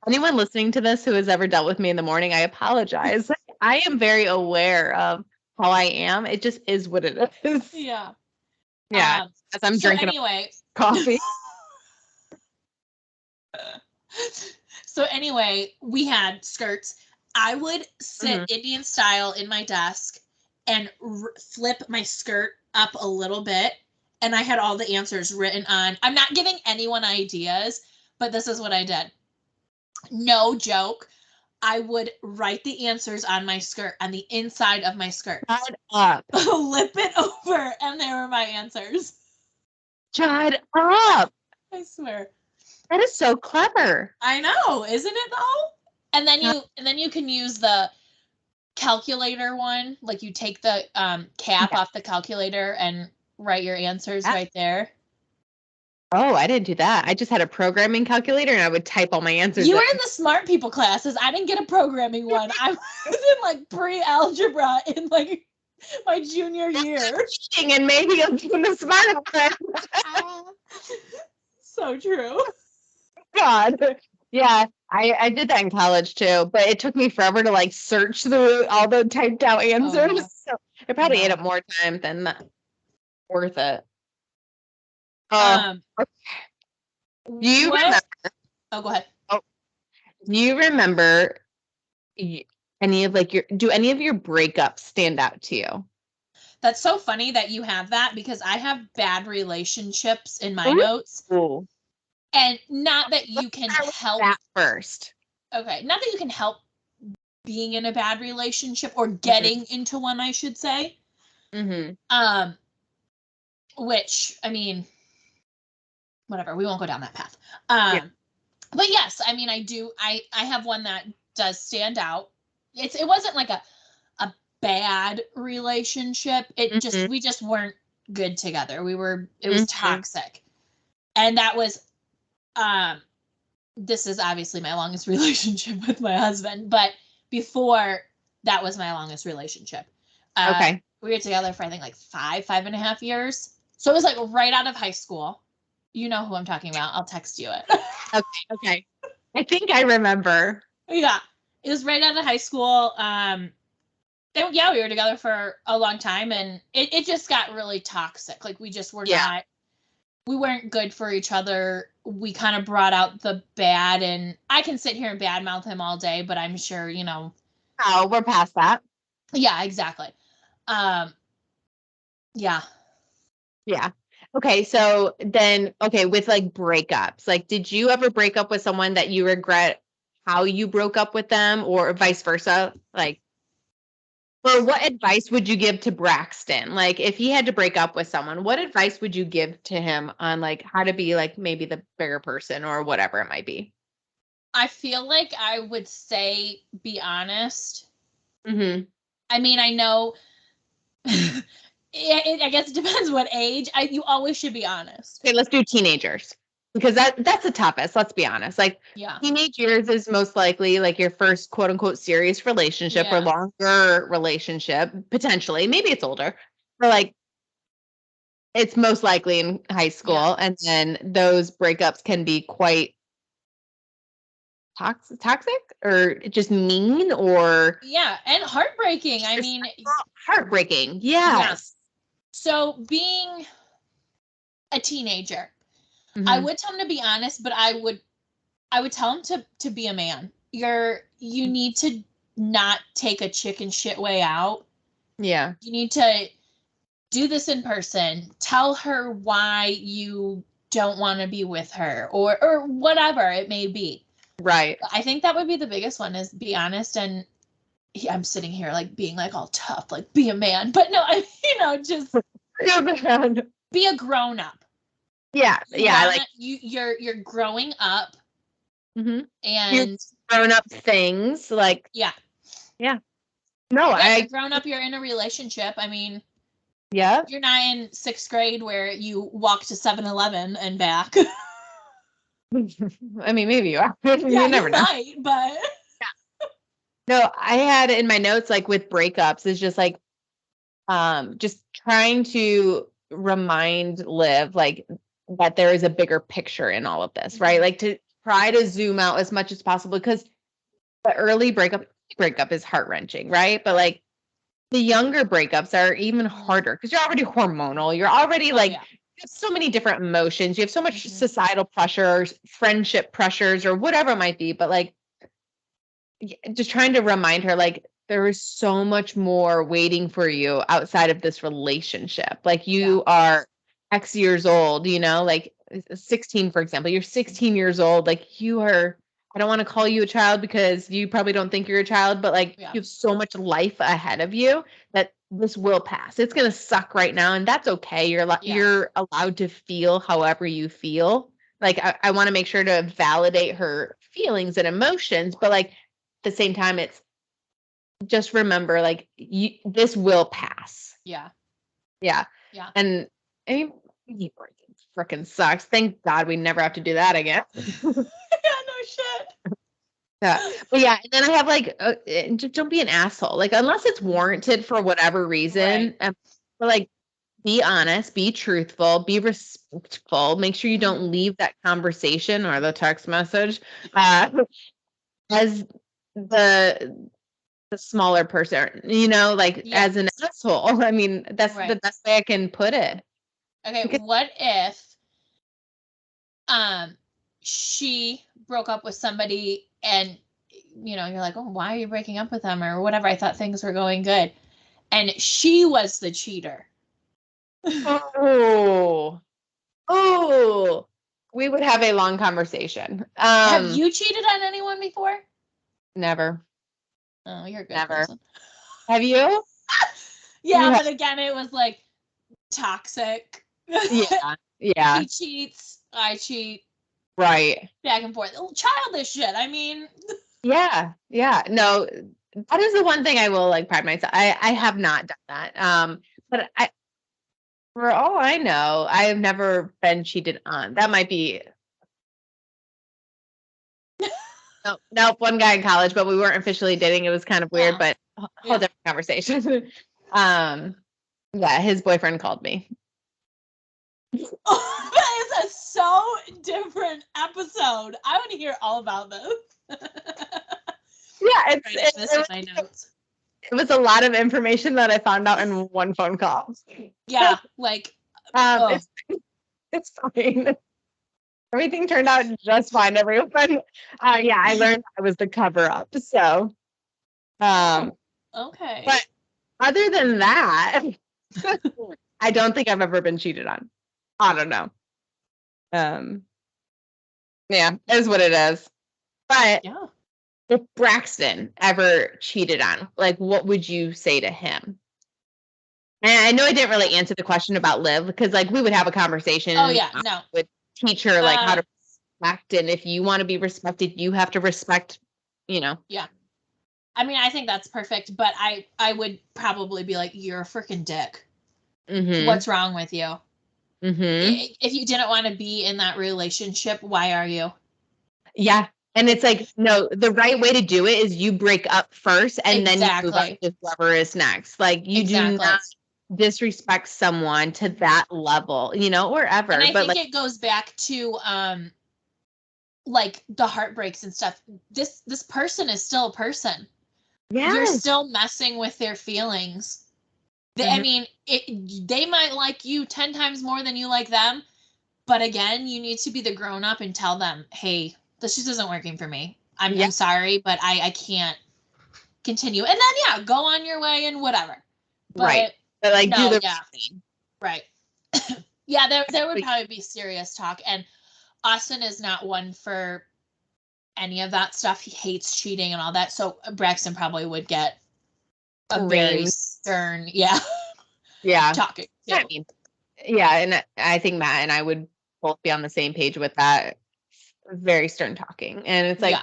Anyone listening to this who has ever dealt with me in the morning, I apologize. I am very aware of how I am. It just is what it is. Yeah. Yeah. As I'm drinking coffee. So anyway, we had skirts. I would sit Indian style in my desk and flip my skirt up a little bit. And I had all the answers written on. I'm not giving anyone ideas, but this is what I did. No joke. I would write the answers on my skirt, on the inside of my skirt. Shut up. Flip it over, and they were my answers. Shut up. I swear. That is so clever. I know, isn't it though? And then you can use the calculator one. Like you take the cap off the calculator and write your answers right there. Oh, I didn't do that. I just had a programming calculator and I would type all my answers. You were in the smart people classes. I didn't get a programming one. I was in like pre-algebra in like my junior year. And maybe I'm doing the smart class. So true. God. Yeah, I did that in college too, but it took me forever to like search through all the typed out answers. Oh, yeah. So it probably ate up more time than that. Worth it. Do you remember? Oh, go ahead. Oh, do you remember any of do any of your breakups stand out to you? That's so funny that you have that because I have bad relationships in my notes. Ooh. And not that you can help that first. Okay, not that you can help being in a bad relationship or getting into one, I should say. Which, I mean, whatever, we won't go down that path. But yes, I mean, I have one that does stand out. It wasn't like a bad relationship. We just weren't good together. It was toxic. And that was, this is obviously my longest relationship with my husband, but before that was my longest relationship. Okay. We were together for I think like 5.5 years. So it was like right out of high school. You know who I'm talking about. I'll text you it. Okay. I think I remember. Yeah. It was right out of high school. We were together for a long time and it just got really toxic. Like we just were we weren't good for each other. We kind of brought out the bad, and I can sit here and badmouth him all day, but I'm sure, Oh, we're past that. Yeah, exactly. Yeah. Yeah. Okay. So then, with like breakups, like, did you ever break up with someone that you regret how you broke up with them or vice versa? Like, or what advice would you give to Braxton? Like, if he had to break up with someone, what advice would you give to him on like how to be like maybe the bigger person or whatever it might be? I feel like I would say be honest. I mean, I know I guess it depends what age. You always should be honest. Okay, let's do teenagers. because that's the toughest, let's be honest. Like teenage years is most likely like your first quote unquote serious relationship or longer relationship, potentially. Maybe it's older, but like it's most likely in high school. And then those breakups can be quite toxic or just mean or and heartbreaking. I mean, heartbreaking. Yes. So being a teenager, I would tell him to be honest, but I would tell him to be a man. You need to not take a chicken shit way out. Yeah. You need to do this in person. Tell her why you don't want to be with her or whatever it may be. Right. I think that would be the biggest one, is be honest. And I'm sitting here like being like all tough, like be a man, but no, just be a grown up. Yeah. You're growing up. And you're grown up things like no, you're grown up. You're in a relationship. I mean, you're not in 6th grade where you walk to 7-Eleven and back. I mean, maybe you are. You never know. Might, but no, I had in my notes, like with breakups, is just like just trying to remind Liv like that there is a bigger picture in all of this, right? Like to try to zoom out as much as possible, because the early breakup is heart-wrenching, right? But like the younger breakups are even harder because you're already hormonal. You're already you have so many different emotions. You have so much societal pressures, friendship pressures, or whatever it might be. But like, just trying to remind her, like, there is so much more waiting for you outside of this relationship. Like you are X years old, like 16, for example, you're 16 years old. Like you are, I don't want to call you a child because you probably don't think you're a child, but like you have so much life ahead of you that this will pass. It's going to suck right now. And that's okay. You're allowed to feel however you feel. Like I want to make sure to validate her feelings and emotions, but like at the same time, it's just remember, like this will pass. Yeah. And I mean, freaking sucks. Thank God we never have to do that again. No shit. Yeah. But yeah, and then I have like, just don't be an asshole. Like, unless it's warranted for whatever reason. But like, be honest, be truthful, be respectful. Make sure you don't leave that conversation or the text message as the smaller person, as an asshole. I mean, that's the best way I can put it. Okay, what if she broke up with somebody and you're like, oh, why are you breaking up with them or whatever? I thought things were going good. And she was the cheater. Oh, we would have a long conversation. Have you cheated on anyone before? Never. Oh, you're a good person. Have you? But again, it was like toxic. Yeah. He cheats, I cheat. Right. Back and forth. Childish shit. I mean. Yeah. No, that is the one thing I will like pride myself. I have not done that. But for all I know, I have never been cheated on. That might be. Nope, one guy in college, but we weren't officially dating. It was kind of weird, but a whole different conversation. Yeah, his boyfriend called me. Oh, that is a so different episode. I want to hear all about this. Yeah, it was a lot of information that I found out in one phone call. Yeah, like it's fine. Everything turned out just fine, everyone. I learned I was the cover up. So okay. But other than that, I don't think I've ever been cheated on. I don't know. Yeah, it is what it is. But if Braxton ever cheated on, like, what would you say to him? And I know I didn't really answer the question about Liv, because like we would have a conversation. Oh yeah, no. Would teach her like how to respect, and if you want to be respected, you have to respect. Yeah. I mean, I think that's perfect, but I would probably be like, you're a freaking dick. What's wrong with you? If you didn't want to be in that relationship, why are you? Yeah. And it's like, no, the right way to do it is you break up first and then you move on to whoever is next. Like you do not disrespect someone to that level, or ever. And I think it goes back to like the heartbreaks and stuff. This person is still a person. Yeah. You're still messing with their feelings. I mean, they might like you 10 times more than you like them. But again, you need to be the grown up and tell them, hey, this just isn't working for me. I'm sorry, but I can't continue. And then, go on your way and whatever. But, right. But like, do the thing. Right. Yeah, there would probably be serious talk. And Austin is not one for any of that stuff. He hates cheating and all that. So Braxton probably would get a very stern, talking. Yeah. I mean, and I think Matt and I would both be on the same page with that. Very stern talking. And it's like,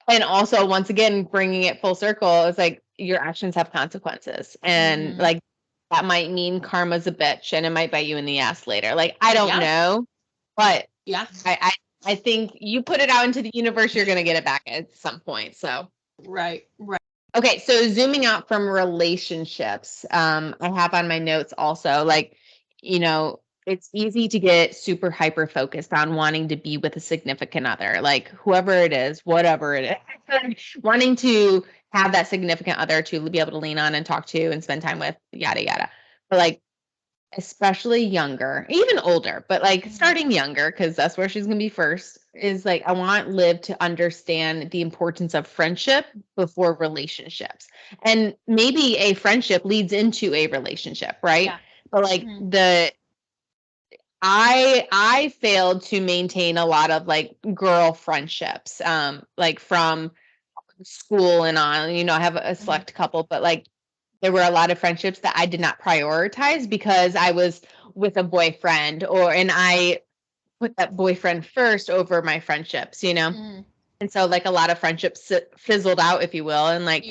and also once again, bringing it full circle, it's like your actions have consequences. And like, that might mean karma's a bitch and it might bite you in the ass later. Like, I don't know, but I think you put it out into the universe, you're going to get it back at some point. So, right. Okay. So zooming out from relationships, I have on my notes also, like, it's easy to get super hyper focused on wanting to be with a significant other, like whoever it is, whatever it is, wanting to have that significant other to be able to lean on and talk to and spend time with, yada, yada. But like, especially younger, even older, but like starting younger, because that's where she's going to be first, is like, I want Liv to understand the importance of friendship before relationships. And maybe a friendship leads into a relationship, right? Yeah. But like I failed to maintain a lot of like girl friendships, like from school and on, I have a select couple, but like there were a lot of friendships that I did not prioritize because I was with a boyfriend and I put that boyfriend first over my friendships, And so like a lot of friendships fizzled out, if you will. And like,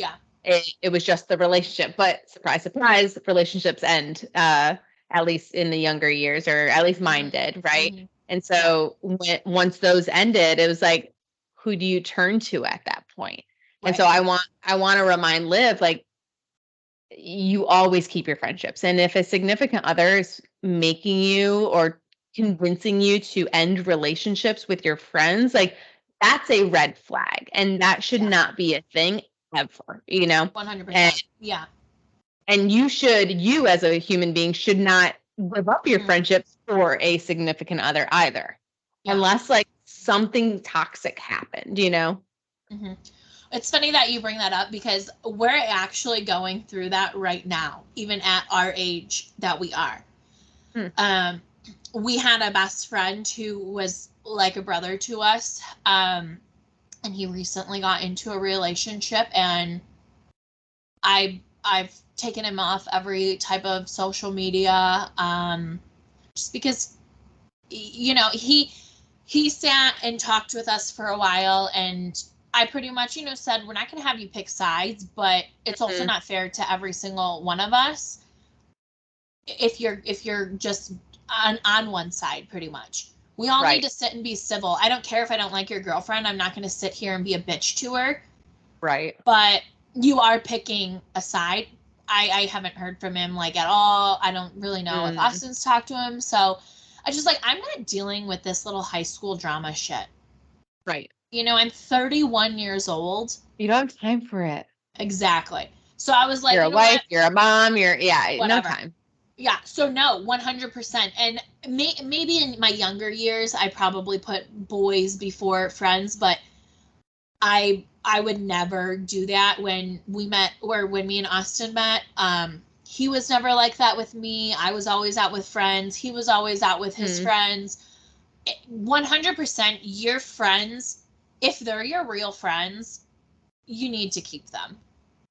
it was just the relationship, but surprise, surprise, relationships end, at least in the younger years, or at least mine did. Right. And so once those ended, it was like, who do you turn to at that point? Right. And so I want to remind Liv, like, you always keep your friendships. And if a significant other is making you or convincing you to end relationships with your friends, like that's a red flag. And that should not be a thing ever, 100%. And you as a human being should not give up your friendships for a significant other either. Unless like something toxic happened, It's funny that you bring that up because we're actually going through that right now, even at our age that we are. We had a best friend who was like a brother to us, and he recently got into a relationship, and I've taken him off every type of social media, just because, he sat and talked with us for a while, and I pretty much, said, we're not going to have you pick sides, but it's also not fair to every single one of us if you're just on one side, pretty much. We all need to sit and be civil. I don't care if I don't like your girlfriend. I'm not going to sit here and be a bitch to her. Right. But you are picking a side. I haven't heard from him like at all. I don't really know if Austin's talked to him. So I just like, I'm not dealing with this little high school drama shit. Right. I'm 31 years old. You don't have time for it. Exactly. So I was like, you're a wife, you're a mom, whatever. No time. Yeah. So no, 100%. And maybe in my younger years, I probably put boys before friends, but I would never do that when we met, or when me and Austin met. He was never like that with me. I was always out with friends. He was always out with his friends. 100% your friends, if they're your real friends, you need to keep them.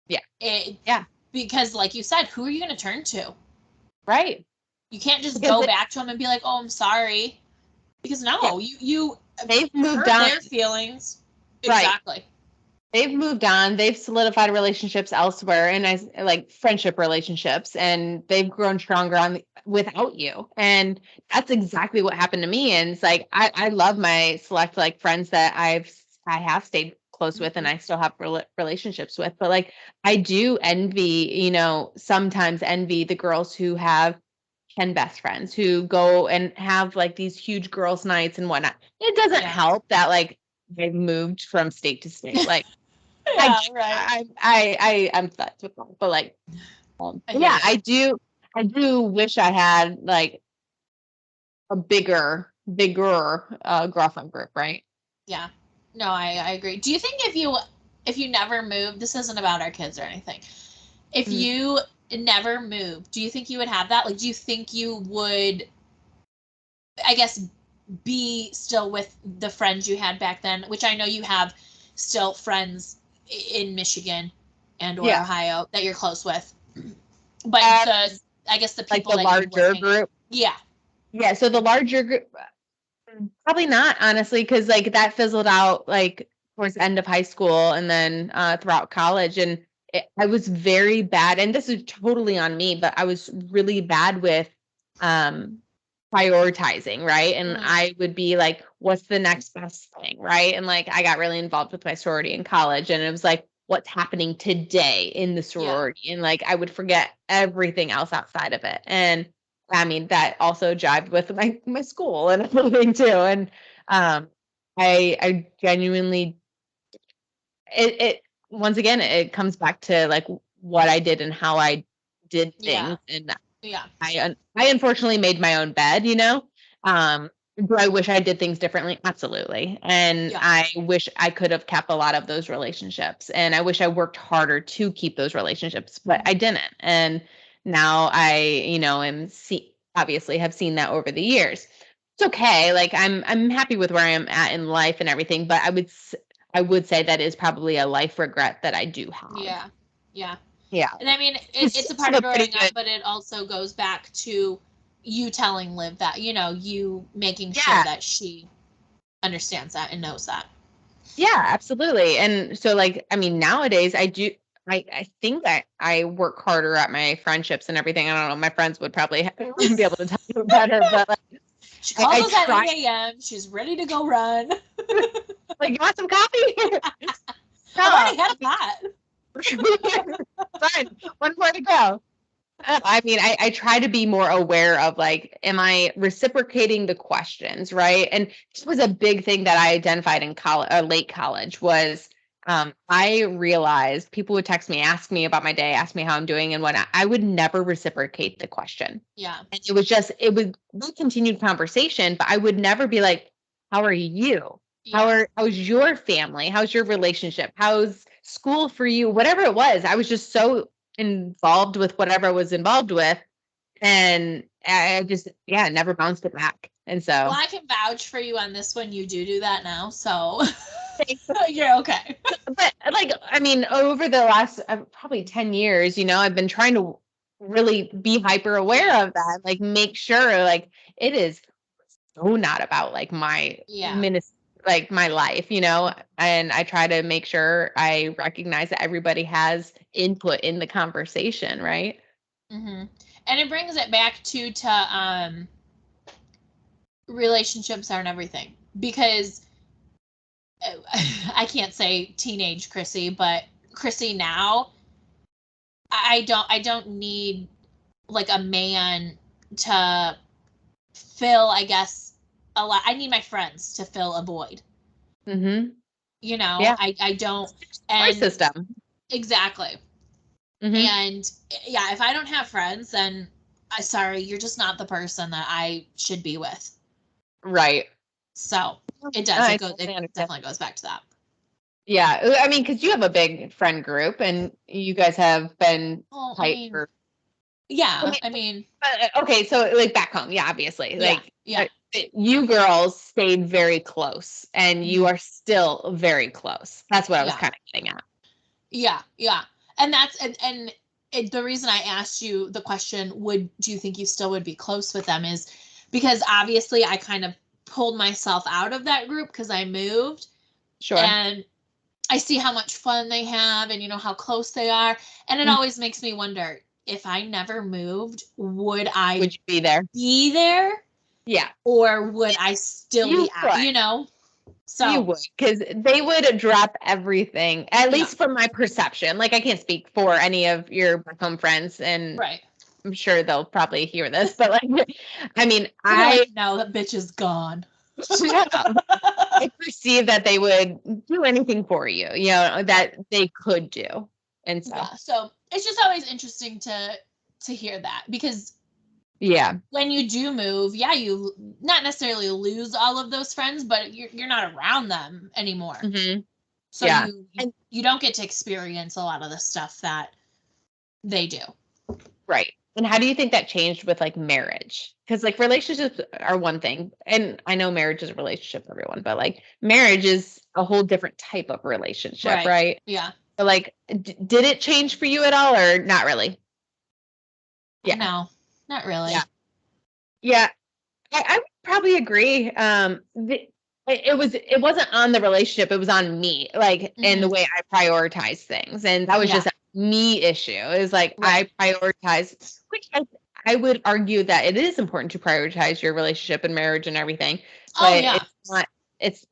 Yeah. Because like you said, who are you going to turn to? Right. You can't just go back to them and be like, oh, I'm sorry. Because they've moved on their feelings. Exactly. Right. They've moved on. They've solidified relationships elsewhere, and like friendship relationships, and they've grown stronger without you. And that's exactly what happened to me. And it's like, I love my select like friends that I have stayed close with and I still have relationships with, but like, I do envy, sometimes envy the girls who have 10 best friends who go and have like these huge girls nights and whatnot. It doesn't help that like I moved from state to state. Like right. I'm fucked with them, but like, yeah, I do wish I had like a bigger girlfriend group, right? Yeah. No, I agree. Do you think if you never moved, this isn't about our kids or anything. If you never moved, do you think you would have that? Like, do you think you would, I guess, be still with the friends you had back then, which I know you have still friends in Michigan and or Ohio that you're close with. But I guess the people like the larger group. Yeah. Yeah. So the larger group, probably not, honestly, because like that fizzled out like towards the end of high school and then throughout college. And I was very bad, and this is totally on me, but I was really bad with prioritizing, right? And I would be like, what's the next best thing, right? And like I got really involved with my sorority in college, and it was like, what's happening today in the sorority? And like I would forget everything else outside of it. And I mean, that also jived with my school and everything too. And I genuinely, it once again, it comes back to like what I did and how I did things. And I unfortunately made my own bed, do I wish I did things differently? Absolutely. And I wish I could have kept a lot of those relationships, and I wish I worked harder to keep those relationships, but I didn't. And now I, obviously have seen that over the years. It's okay. Like I'm happy with where I am at in life and everything, but I would say that is probably a life regret that I do have. Yeah. Yeah. Yeah. And I mean, it's a part of growing up, but it also goes back to you telling Liv that, you making sure that she understands that and knows that. Yeah, absolutely. And so like, I mean, nowadays I think that I work harder at my friendships and everything. I don't know. My friends would probably be able to tell you better, but like, she calls us at 8 a.m. She's ready to go run. Like, you want some coffee? I already had a pot. Fine. One more to go. I mean, I try to be more aware of like, am I reciprocating the questions, right? And this was a big thing that I identified in college, late college, was I realized people would text me, ask me about my day, ask me how I'm doing and whatnot. I would never reciprocate the question. Yeah. And it was continued conversation, but I would never be like, how are you? Yeah. How's your family? How's your relationship? How's school for you? Whatever it was, I was just so involved with whatever I was involved with, and I just never bounced it back. And so, well, I can vouch for you on this one. You do that now, so you're okay. But like, I mean, over the last probably 10 years, I've been trying to really be hyper aware of that, like make sure like it is so not about like my like my life, and I try to make sure I recognize that everybody has input in the conversation, right? Mm-hmm. And it brings it back to relationships aren't everything, because I can't say teenage Chrissy, but Chrissy now, I don't need like a man to fill, I guess, a lot. I need my friends to fill a void. Mm-hmm. I don't. And system. Exactly. Mm-hmm. And if I don't have friends, then sorry, you're just not the person that I should be with. Right. So it does. It definitely goes back to that. Yeah. I mean, because you have a big friend group and you guys have been tight for. Yeah. I mean. Okay. So like back home. Yeah, obviously. Like, you girls stayed very close and you are still very close. That's what I was kind of getting at. Yeah. Yeah. And that's, and the reason I asked you the question, do you think you still would be close with them, is because obviously I kind of pulled myself out of that group because I moved. Sure. And I see how much fun they have and how close they are. And it always makes me wonder, if I never moved, would you be there? Yeah. Or would I still be out, you know? So you would, because they would drop everything, at least from my perception. Like, I can't speak for any of your home friends, and I'm sure they'll probably hear this, but like, I mean, now that bitch is gone. I perceive that they would do anything for you, you know, that they could do. And so, so it's just always interesting to hear that, because when you do move, you not necessarily lose all of those friends, but you're not around them anymore. So you don't get to experience a lot of the stuff that they do. Right. And how do you think that changed with like marriage? Because like relationships are one thing, and I know marriage is a relationship for everyone, but like marriage is a whole different type of relationship, right? Yeah. So like, did it change for you at all, or not really? Yeah. No, not really. Yeah. I would probably agree. It wasn't on the relationship, it was on me, like, and the way I prioritize things. And that was just a me issue. It was like, I prioritize, which I would argue that it is important to prioritize your relationship and marriage and everything. But it's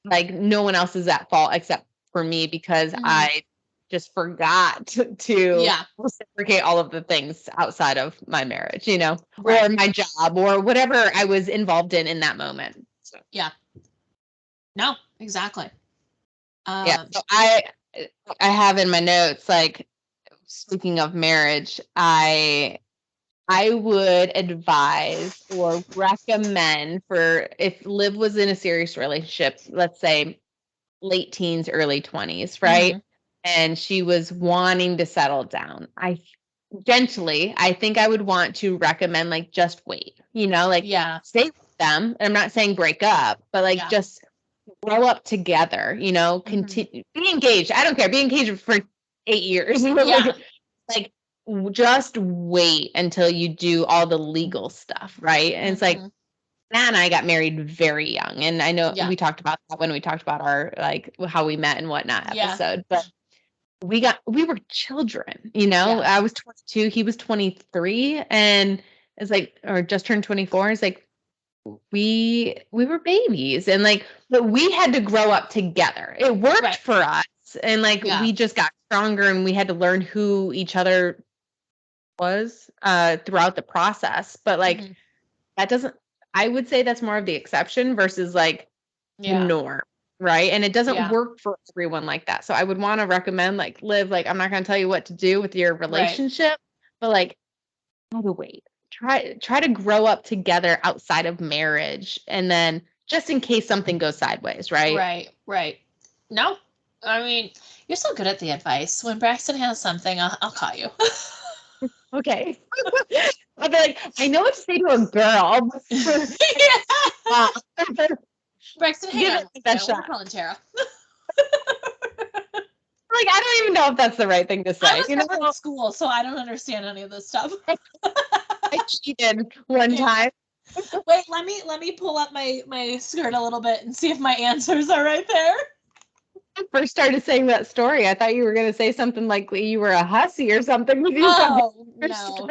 like no one else is at fault except for me, because I just forgot to reciprocate all of the things outside of my marriage, you know, or my job or whatever I was involved in that moment. So. Yeah. No, exactly. So I have in my notes, like, speaking of marriage, I would advise or recommend, for if Liv was in a serious relationship, let's say late teens, early 20s, right? And she was wanting to settle down. I think I would want to recommend, like, just wait, you know, like, stay with them. I'm not saying break up, but like, just grow up together, you know, continue, be engaged. I don't care. Be engaged for 8 years. Like, just wait until you do all the legal stuff, right? And it's like, Matt and I got married very young, and I know we talked about that when we talked about our, like, how we met and whatnot episode, but we were children, you know. I was 22, he was 23, and it's like, or just turned 24. It's like, we were babies, and like, but we had to grow up together. It worked for us, and like, we just got stronger, and we had to learn who each other was throughout the process. But like, that doesn't, I would say that's more of the exception versus like the norm, right? And it doesn't work for everyone like that. So I would want to recommend, like, Liv, like, I'm not going to tell you what to do with your relationship, but like, try to wait. Try to grow up together outside of marriage, and then just in case something goes sideways, right? Right. No, I mean, you're so good at the advice. When Braxton has something, I'll call you. Okay. I'll be like, I know what to say to a girl. Braxton, hang on. We're calling Tara. Like, I don't even know if that's the right thing to say. I was in school, so I don't understand any of this stuff. I cheated one time. Wait, let me pull up my skirt a little bit and see if my answers are right there. I first started saying that story, I thought you were going to say something like you were a hussy or something. Oh, no.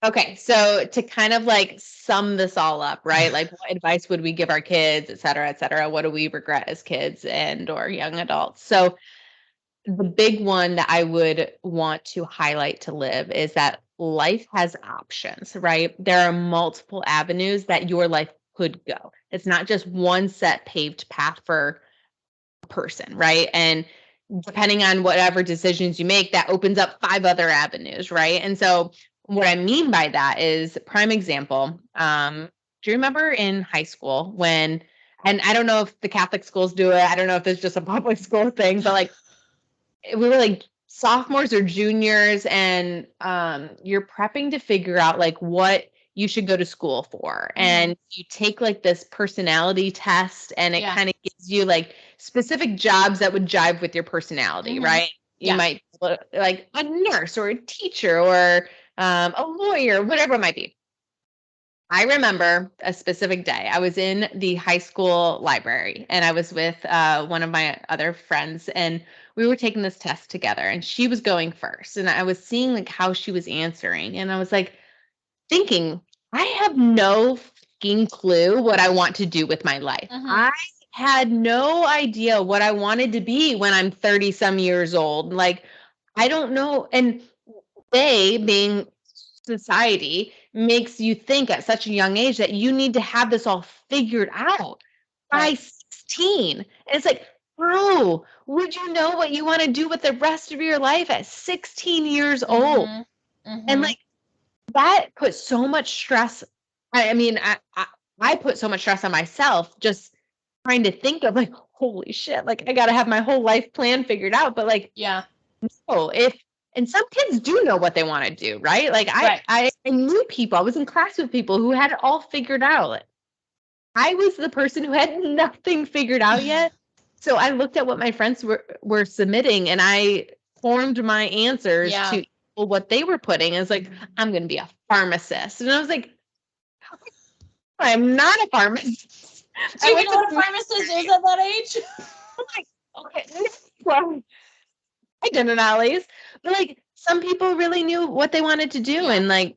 Okay, so to kind of like sum this all up, right? Like, what advice would we give our kids, et cetera, et cetera? What do we regret as kids and or young adults? So the big one that I would want to highlight to Liv is that life has options, right? There are multiple avenues that your life could go. It's not just one set paved path for a person, right? And depending on whatever decisions you make, that opens up 5 other avenues, right? And so what I mean by that is, prime example, do you remember in high school when, and I don't know if the Catholic schools do it, I don't know if it's just a public school thing, but like, we were like sophomores or juniors, and you're prepping to figure out like what you should go to school for. And you take like this personality test, and it kind of gives you like specific jobs that would jive with your personality, right? You might look like a nurse or a teacher or a lawyer, whatever it might be. I remember a specific day. I was in the high school library and I was with one of my other friends and we were taking this test together and she was going first and I was seeing like how she was answering and I was like thinking, I have no fucking clue what I want to do with my life. I had no idea what I wanted to be when I'm 30 some years old. Like, I don't know. And they being society makes you think at such a young age that you need to have this all figured out by 16. And it's like, bro, would you know what you want to do with the rest of your life at 16 years old? And like that puts so much stress. I mean, I put so much stress on myself just trying to think of like, holy shit, like I got to have my whole life plan figured out. But like, no, and some kids do know what they want to do, right? Like I knew people, I was in class with people who had it all figured out. I was the person who had nothing figured out yet. So I looked at what my friends were submitting and I formed my answers to what they were putting. It's like, I'm going to be a pharmacist. And I was like, I'm not a pharmacist. Do you know what a pharmacist is at that age? I'm like, okay, well, I didn't always, but like some people really knew what they wanted to do. And like,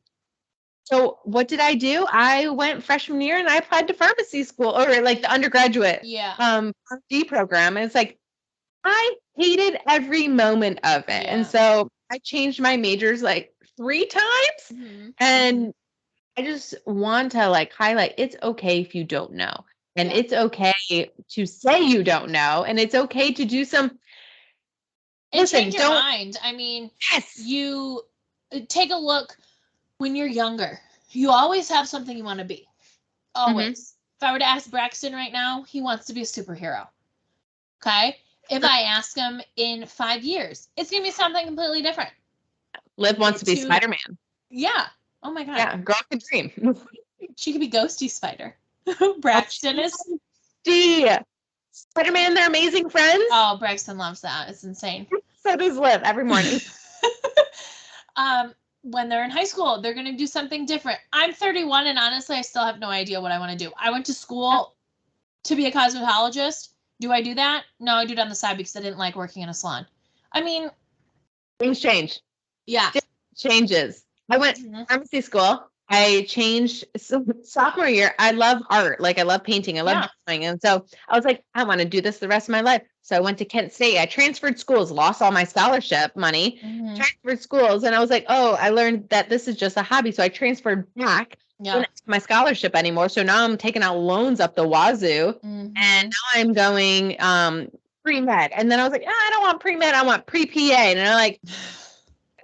so what did I do? I went freshman year and I applied to pharmacy school or like the undergraduate D program. And it's like, I hated every moment of it. And so I changed my majors like 3 times. And I just want to like highlight it's okay if you don't know. And it's okay to say you don't know. And it's okay to do some. And change your mind. I mean, you take a look when you're younger. You always have something you want to be. Always. If I were to ask Braxton right now, he wants to be a superhero. Okay? If I ask him in 5 years, it's going to be something completely different. Liv wants to be Spider-Man. Yeah. Oh my God. Yeah, girl can dream. She could be Ghosty Spider. Braxton is. Spider-Man, they're amazing friends. Oh, Braxton loves that. It's insane. So does Liv every morning. When they're in high school, they're going to do something different. I'm 31 and honestly, I still have no idea what I want to do. I went to school to be a cosmetologist. Do I do that? No, I do it on the side because I didn't like working in a salon. I mean, things change. Yeah. Changes. I went to pharmacy school. I changed sophomore year. I love art. Like I love painting. I love drawing. And so I was like, I want to do this the rest of my life. So I went to Kent State. I transferred schools, lost all my scholarship money, transferred schools. And I was like, oh, I learned that this is just a hobby. So I transferred back. Didn't have my scholarship anymore. So now I'm taking out loans up the wazoo. And now I'm going pre-med. And then I was like, I don't want pre-med. I want pre-PA. And I'm like,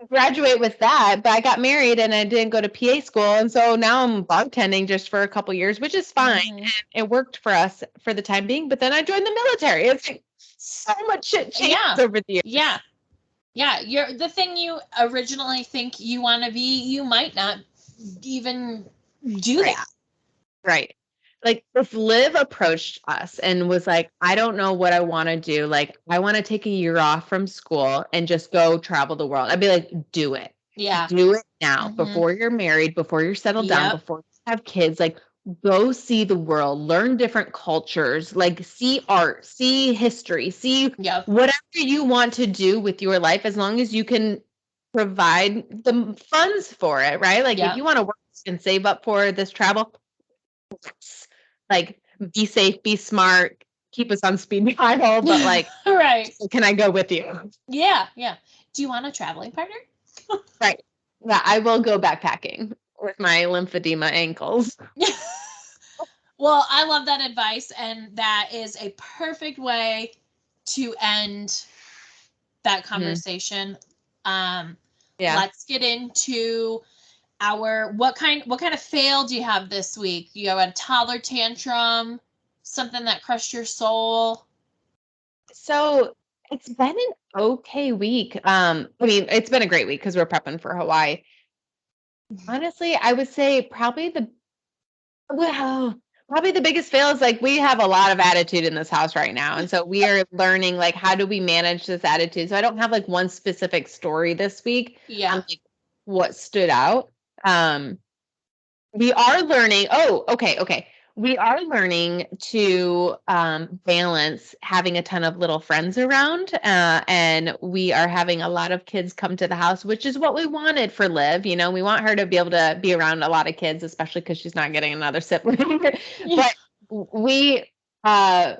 graduate with that, but I got married and I didn't go to PA school. And so now I'm bartending just for a couple years, which is fine. And it worked for us for the time being. But then I joined the military. It's like so much shit changed over the years. Yeah. You're the thing you originally think you want to be, you might not even do that. Right. Like if Liv approached us and was like, I don't know what I want to do. Like, I want to take a year off from school and just go travel the world. I'd be like, do it. Yeah. Do it now before you're married, before you're settled down, before you have kids. Like, go see the world, learn different cultures, like see art, see history, see whatever you want to do with your life, as long as you can provide the funds for it, right? Like if you want to work and save up for this travel, like be safe, be smart, keep us on speed dial, but like, can I go with you? Yeah. Do you want a traveling partner? Right. Yeah, I will go backpacking with my lymphedema ankles. Well, I love that advice, and that is a perfect way to end that conversation. Let's get into what kind of fail do you have this week? You have a toddler tantrum, something that crushed your soul? So it's been an okay week. I mean, it's been a great week because we're prepping for Hawaii. Honestly, I would say probably the biggest fail is like we have a lot of attitude in this house right now. And so we are learning like how do we manage this attitude? So I don't have like one specific story this week. Yeah. Like what stood out. we are learning. Oh, okay. We are learning to balance having a ton of little friends around, and we are having a lot of kids come to the house, which is what we wanted for Liv. You know, we want her to be able to be around a lot of kids, especially because she's not getting another sibling. But we, I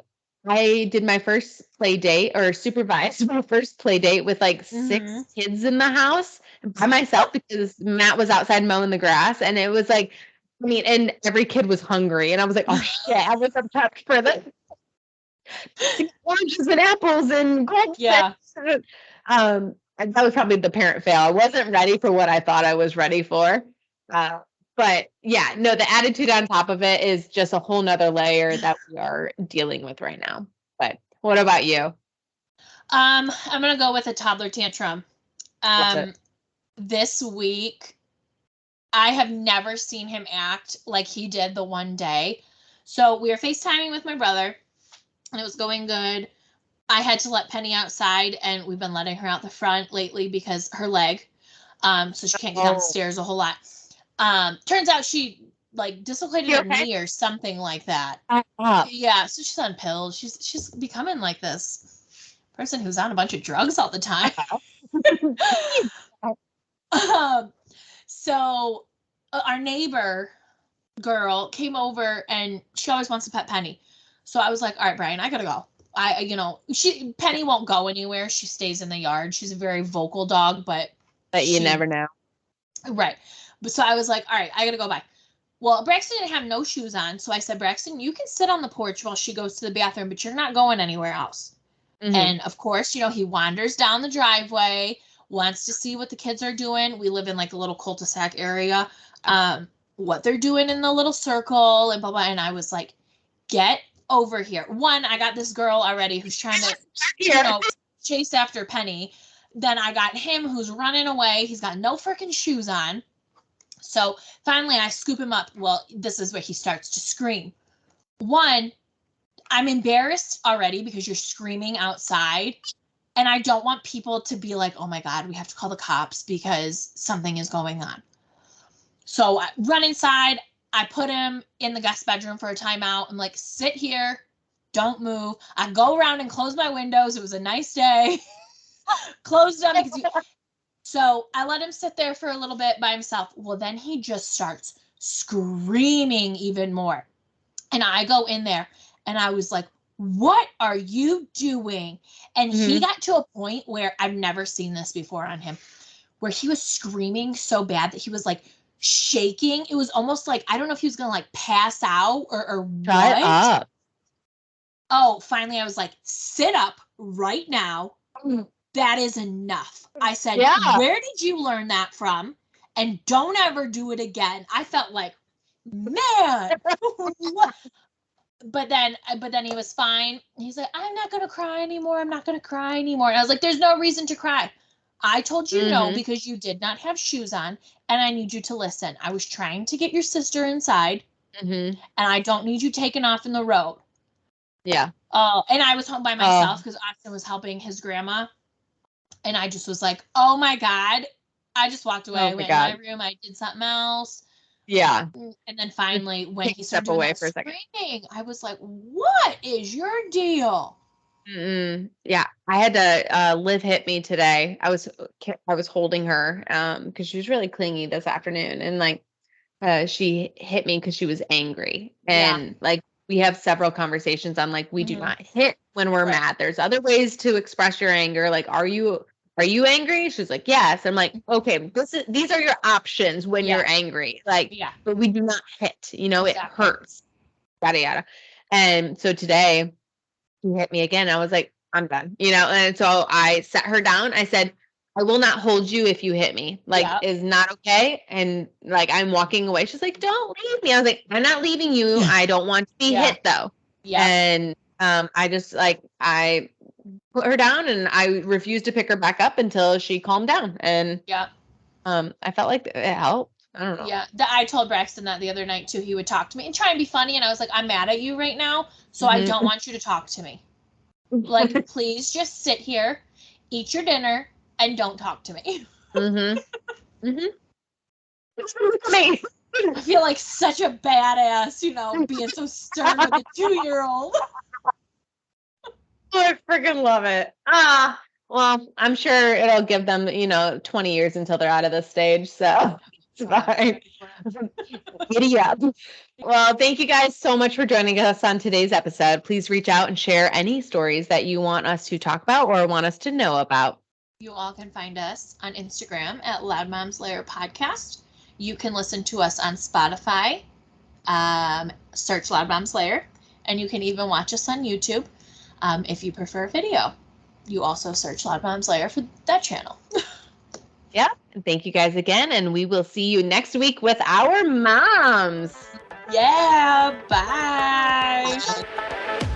did my first play date or supervised my first play date with like 6 kids in the house by myself because Matt was outside mowing the grass, and it was like, I mean, and every kid was hungry, and I was like, "Oh shit!" I was upset for the oranges and apples and goldfish. Yeah. And that was probably the parent fail. I wasn't ready for what I thought I was ready for. But yeah, no, the attitude on top of it is just a whole nother layer that we are dealing with right now. But what about you? I'm gonna go with a toddler tantrum. This week, I have never seen him act like he did the one day. So we were FaceTiming with my brother, and it was going good. I had to let Penny outside, and we've been letting her out the front lately because her leg, so she can't get downstairs a whole lot. Turns out she like dislocated her knee or something like that. Yeah, so she's on pills. She's becoming like this person who's on a bunch of drugs all the time. So our neighbor girl came over, and she always wants to pet Penny. So I was like, all right, Brian, I gotta go. Penny won't go anywhere. She stays in the yard. She's a very vocal dog, but you never know. Right. So I was like, all right, I gotta go back. Well, Braxton didn't have no shoes on. So I said, Braxton, you can sit on the porch while she goes to the bathroom, but you're not going anywhere else. Mm-hmm. And of course, he wanders down the driveway, wants to see what the kids are doing. We live in like a little cul-de-sac area. What they're doing in the little circle and blah, blah. And I was like, get over here. One, I got this girl already who's trying to, chase after Penny. Then I got him who's running away. He's got no freaking shoes on. So finally I scoop him up. Well, this is where he starts to scream. One, I'm embarrassed already because you're screaming outside. And I don't want people to be like, oh my God, we have to call the cops because something is going on. So I run inside. I put him in the guest bedroom for a timeout. I'm like, sit here. Don't move. I go around and close my windows. It was a nice day. Closed them so I let him sit there for a little bit by himself. Well, then he just starts screaming even more. And I go in there and I was like, what are you doing? And he got to a point where I've never seen this before on him, where he was screaming so bad that he was like shaking. It was almost like, I don't know if he was going to like pass out or Shut what. Up. Oh, finally I was like, sit up right now. That is enough. I said, where did you learn that from? And don't ever do it again. I felt like, man. But then he was fine. He's like, I'm not going to cry anymore. I'm not going to cry anymore. And I was like, there's no reason to cry. I told you no because you did not have shoes on, and I need you to listen. I was trying to get your sister inside, and I don't need you taking off in the road. Yeah. Oh, and I was home by myself because Austin was helping his grandma. And I just was like, oh my God. I just walked away. I went in my room. I did something else. Yeah. And then finally, when he started doing that screaming, I was like, what is your deal? Yeah. I had to, Liv hit me today. I was holding her, because she was really clingy this afternoon. And like, she hit me because she was angry. And like, we have several conversations on like, we do not hit when we're mad. There's other ways to express your anger. Like, are you angry? She's like, yes. I'm like, okay, these are your options when you're angry. Like, but we do not hit, it hurts. Yada, yada. And so today he hit me again. I was like, I'm done, and so I sat her down. I said, I will not hold you if you hit me. Like, is not okay. And like, I'm walking away. She's like, don't leave me. I was like, I'm not leaving you. I don't want to be hit though. Yeah. And I just like, I put her down and I refused to pick her back up until she calmed down. And I felt like it helped. I don't know. Yeah. I told Braxton that the other night too. He would talk to me and try and be funny. And I was like, I'm mad at you right now. So I don't want you to talk to me. Like, please just sit here, eat your dinner, and don't talk to me. Me. I feel like such a badass, you know, being so stern with a 2-year-old. I freaking love it. Well, I'm sure it'll give them, 20 years until they're out of this stage. So it's fine. Giddy up. Well, thank you guys so much for joining us on today's episode. Please reach out and share any stories that you want us to talk about or want us to know about. You all can find us on Instagram at Loud Moms Lair Podcast. You can listen to us on Spotify. Search Loud Moms Lair. And you can even watch us on YouTube if you prefer video. You also search Loud Moms Lair for that channel. Yeah. Thank you guys again. And we will see you next week with our moms. Yeah. Bye.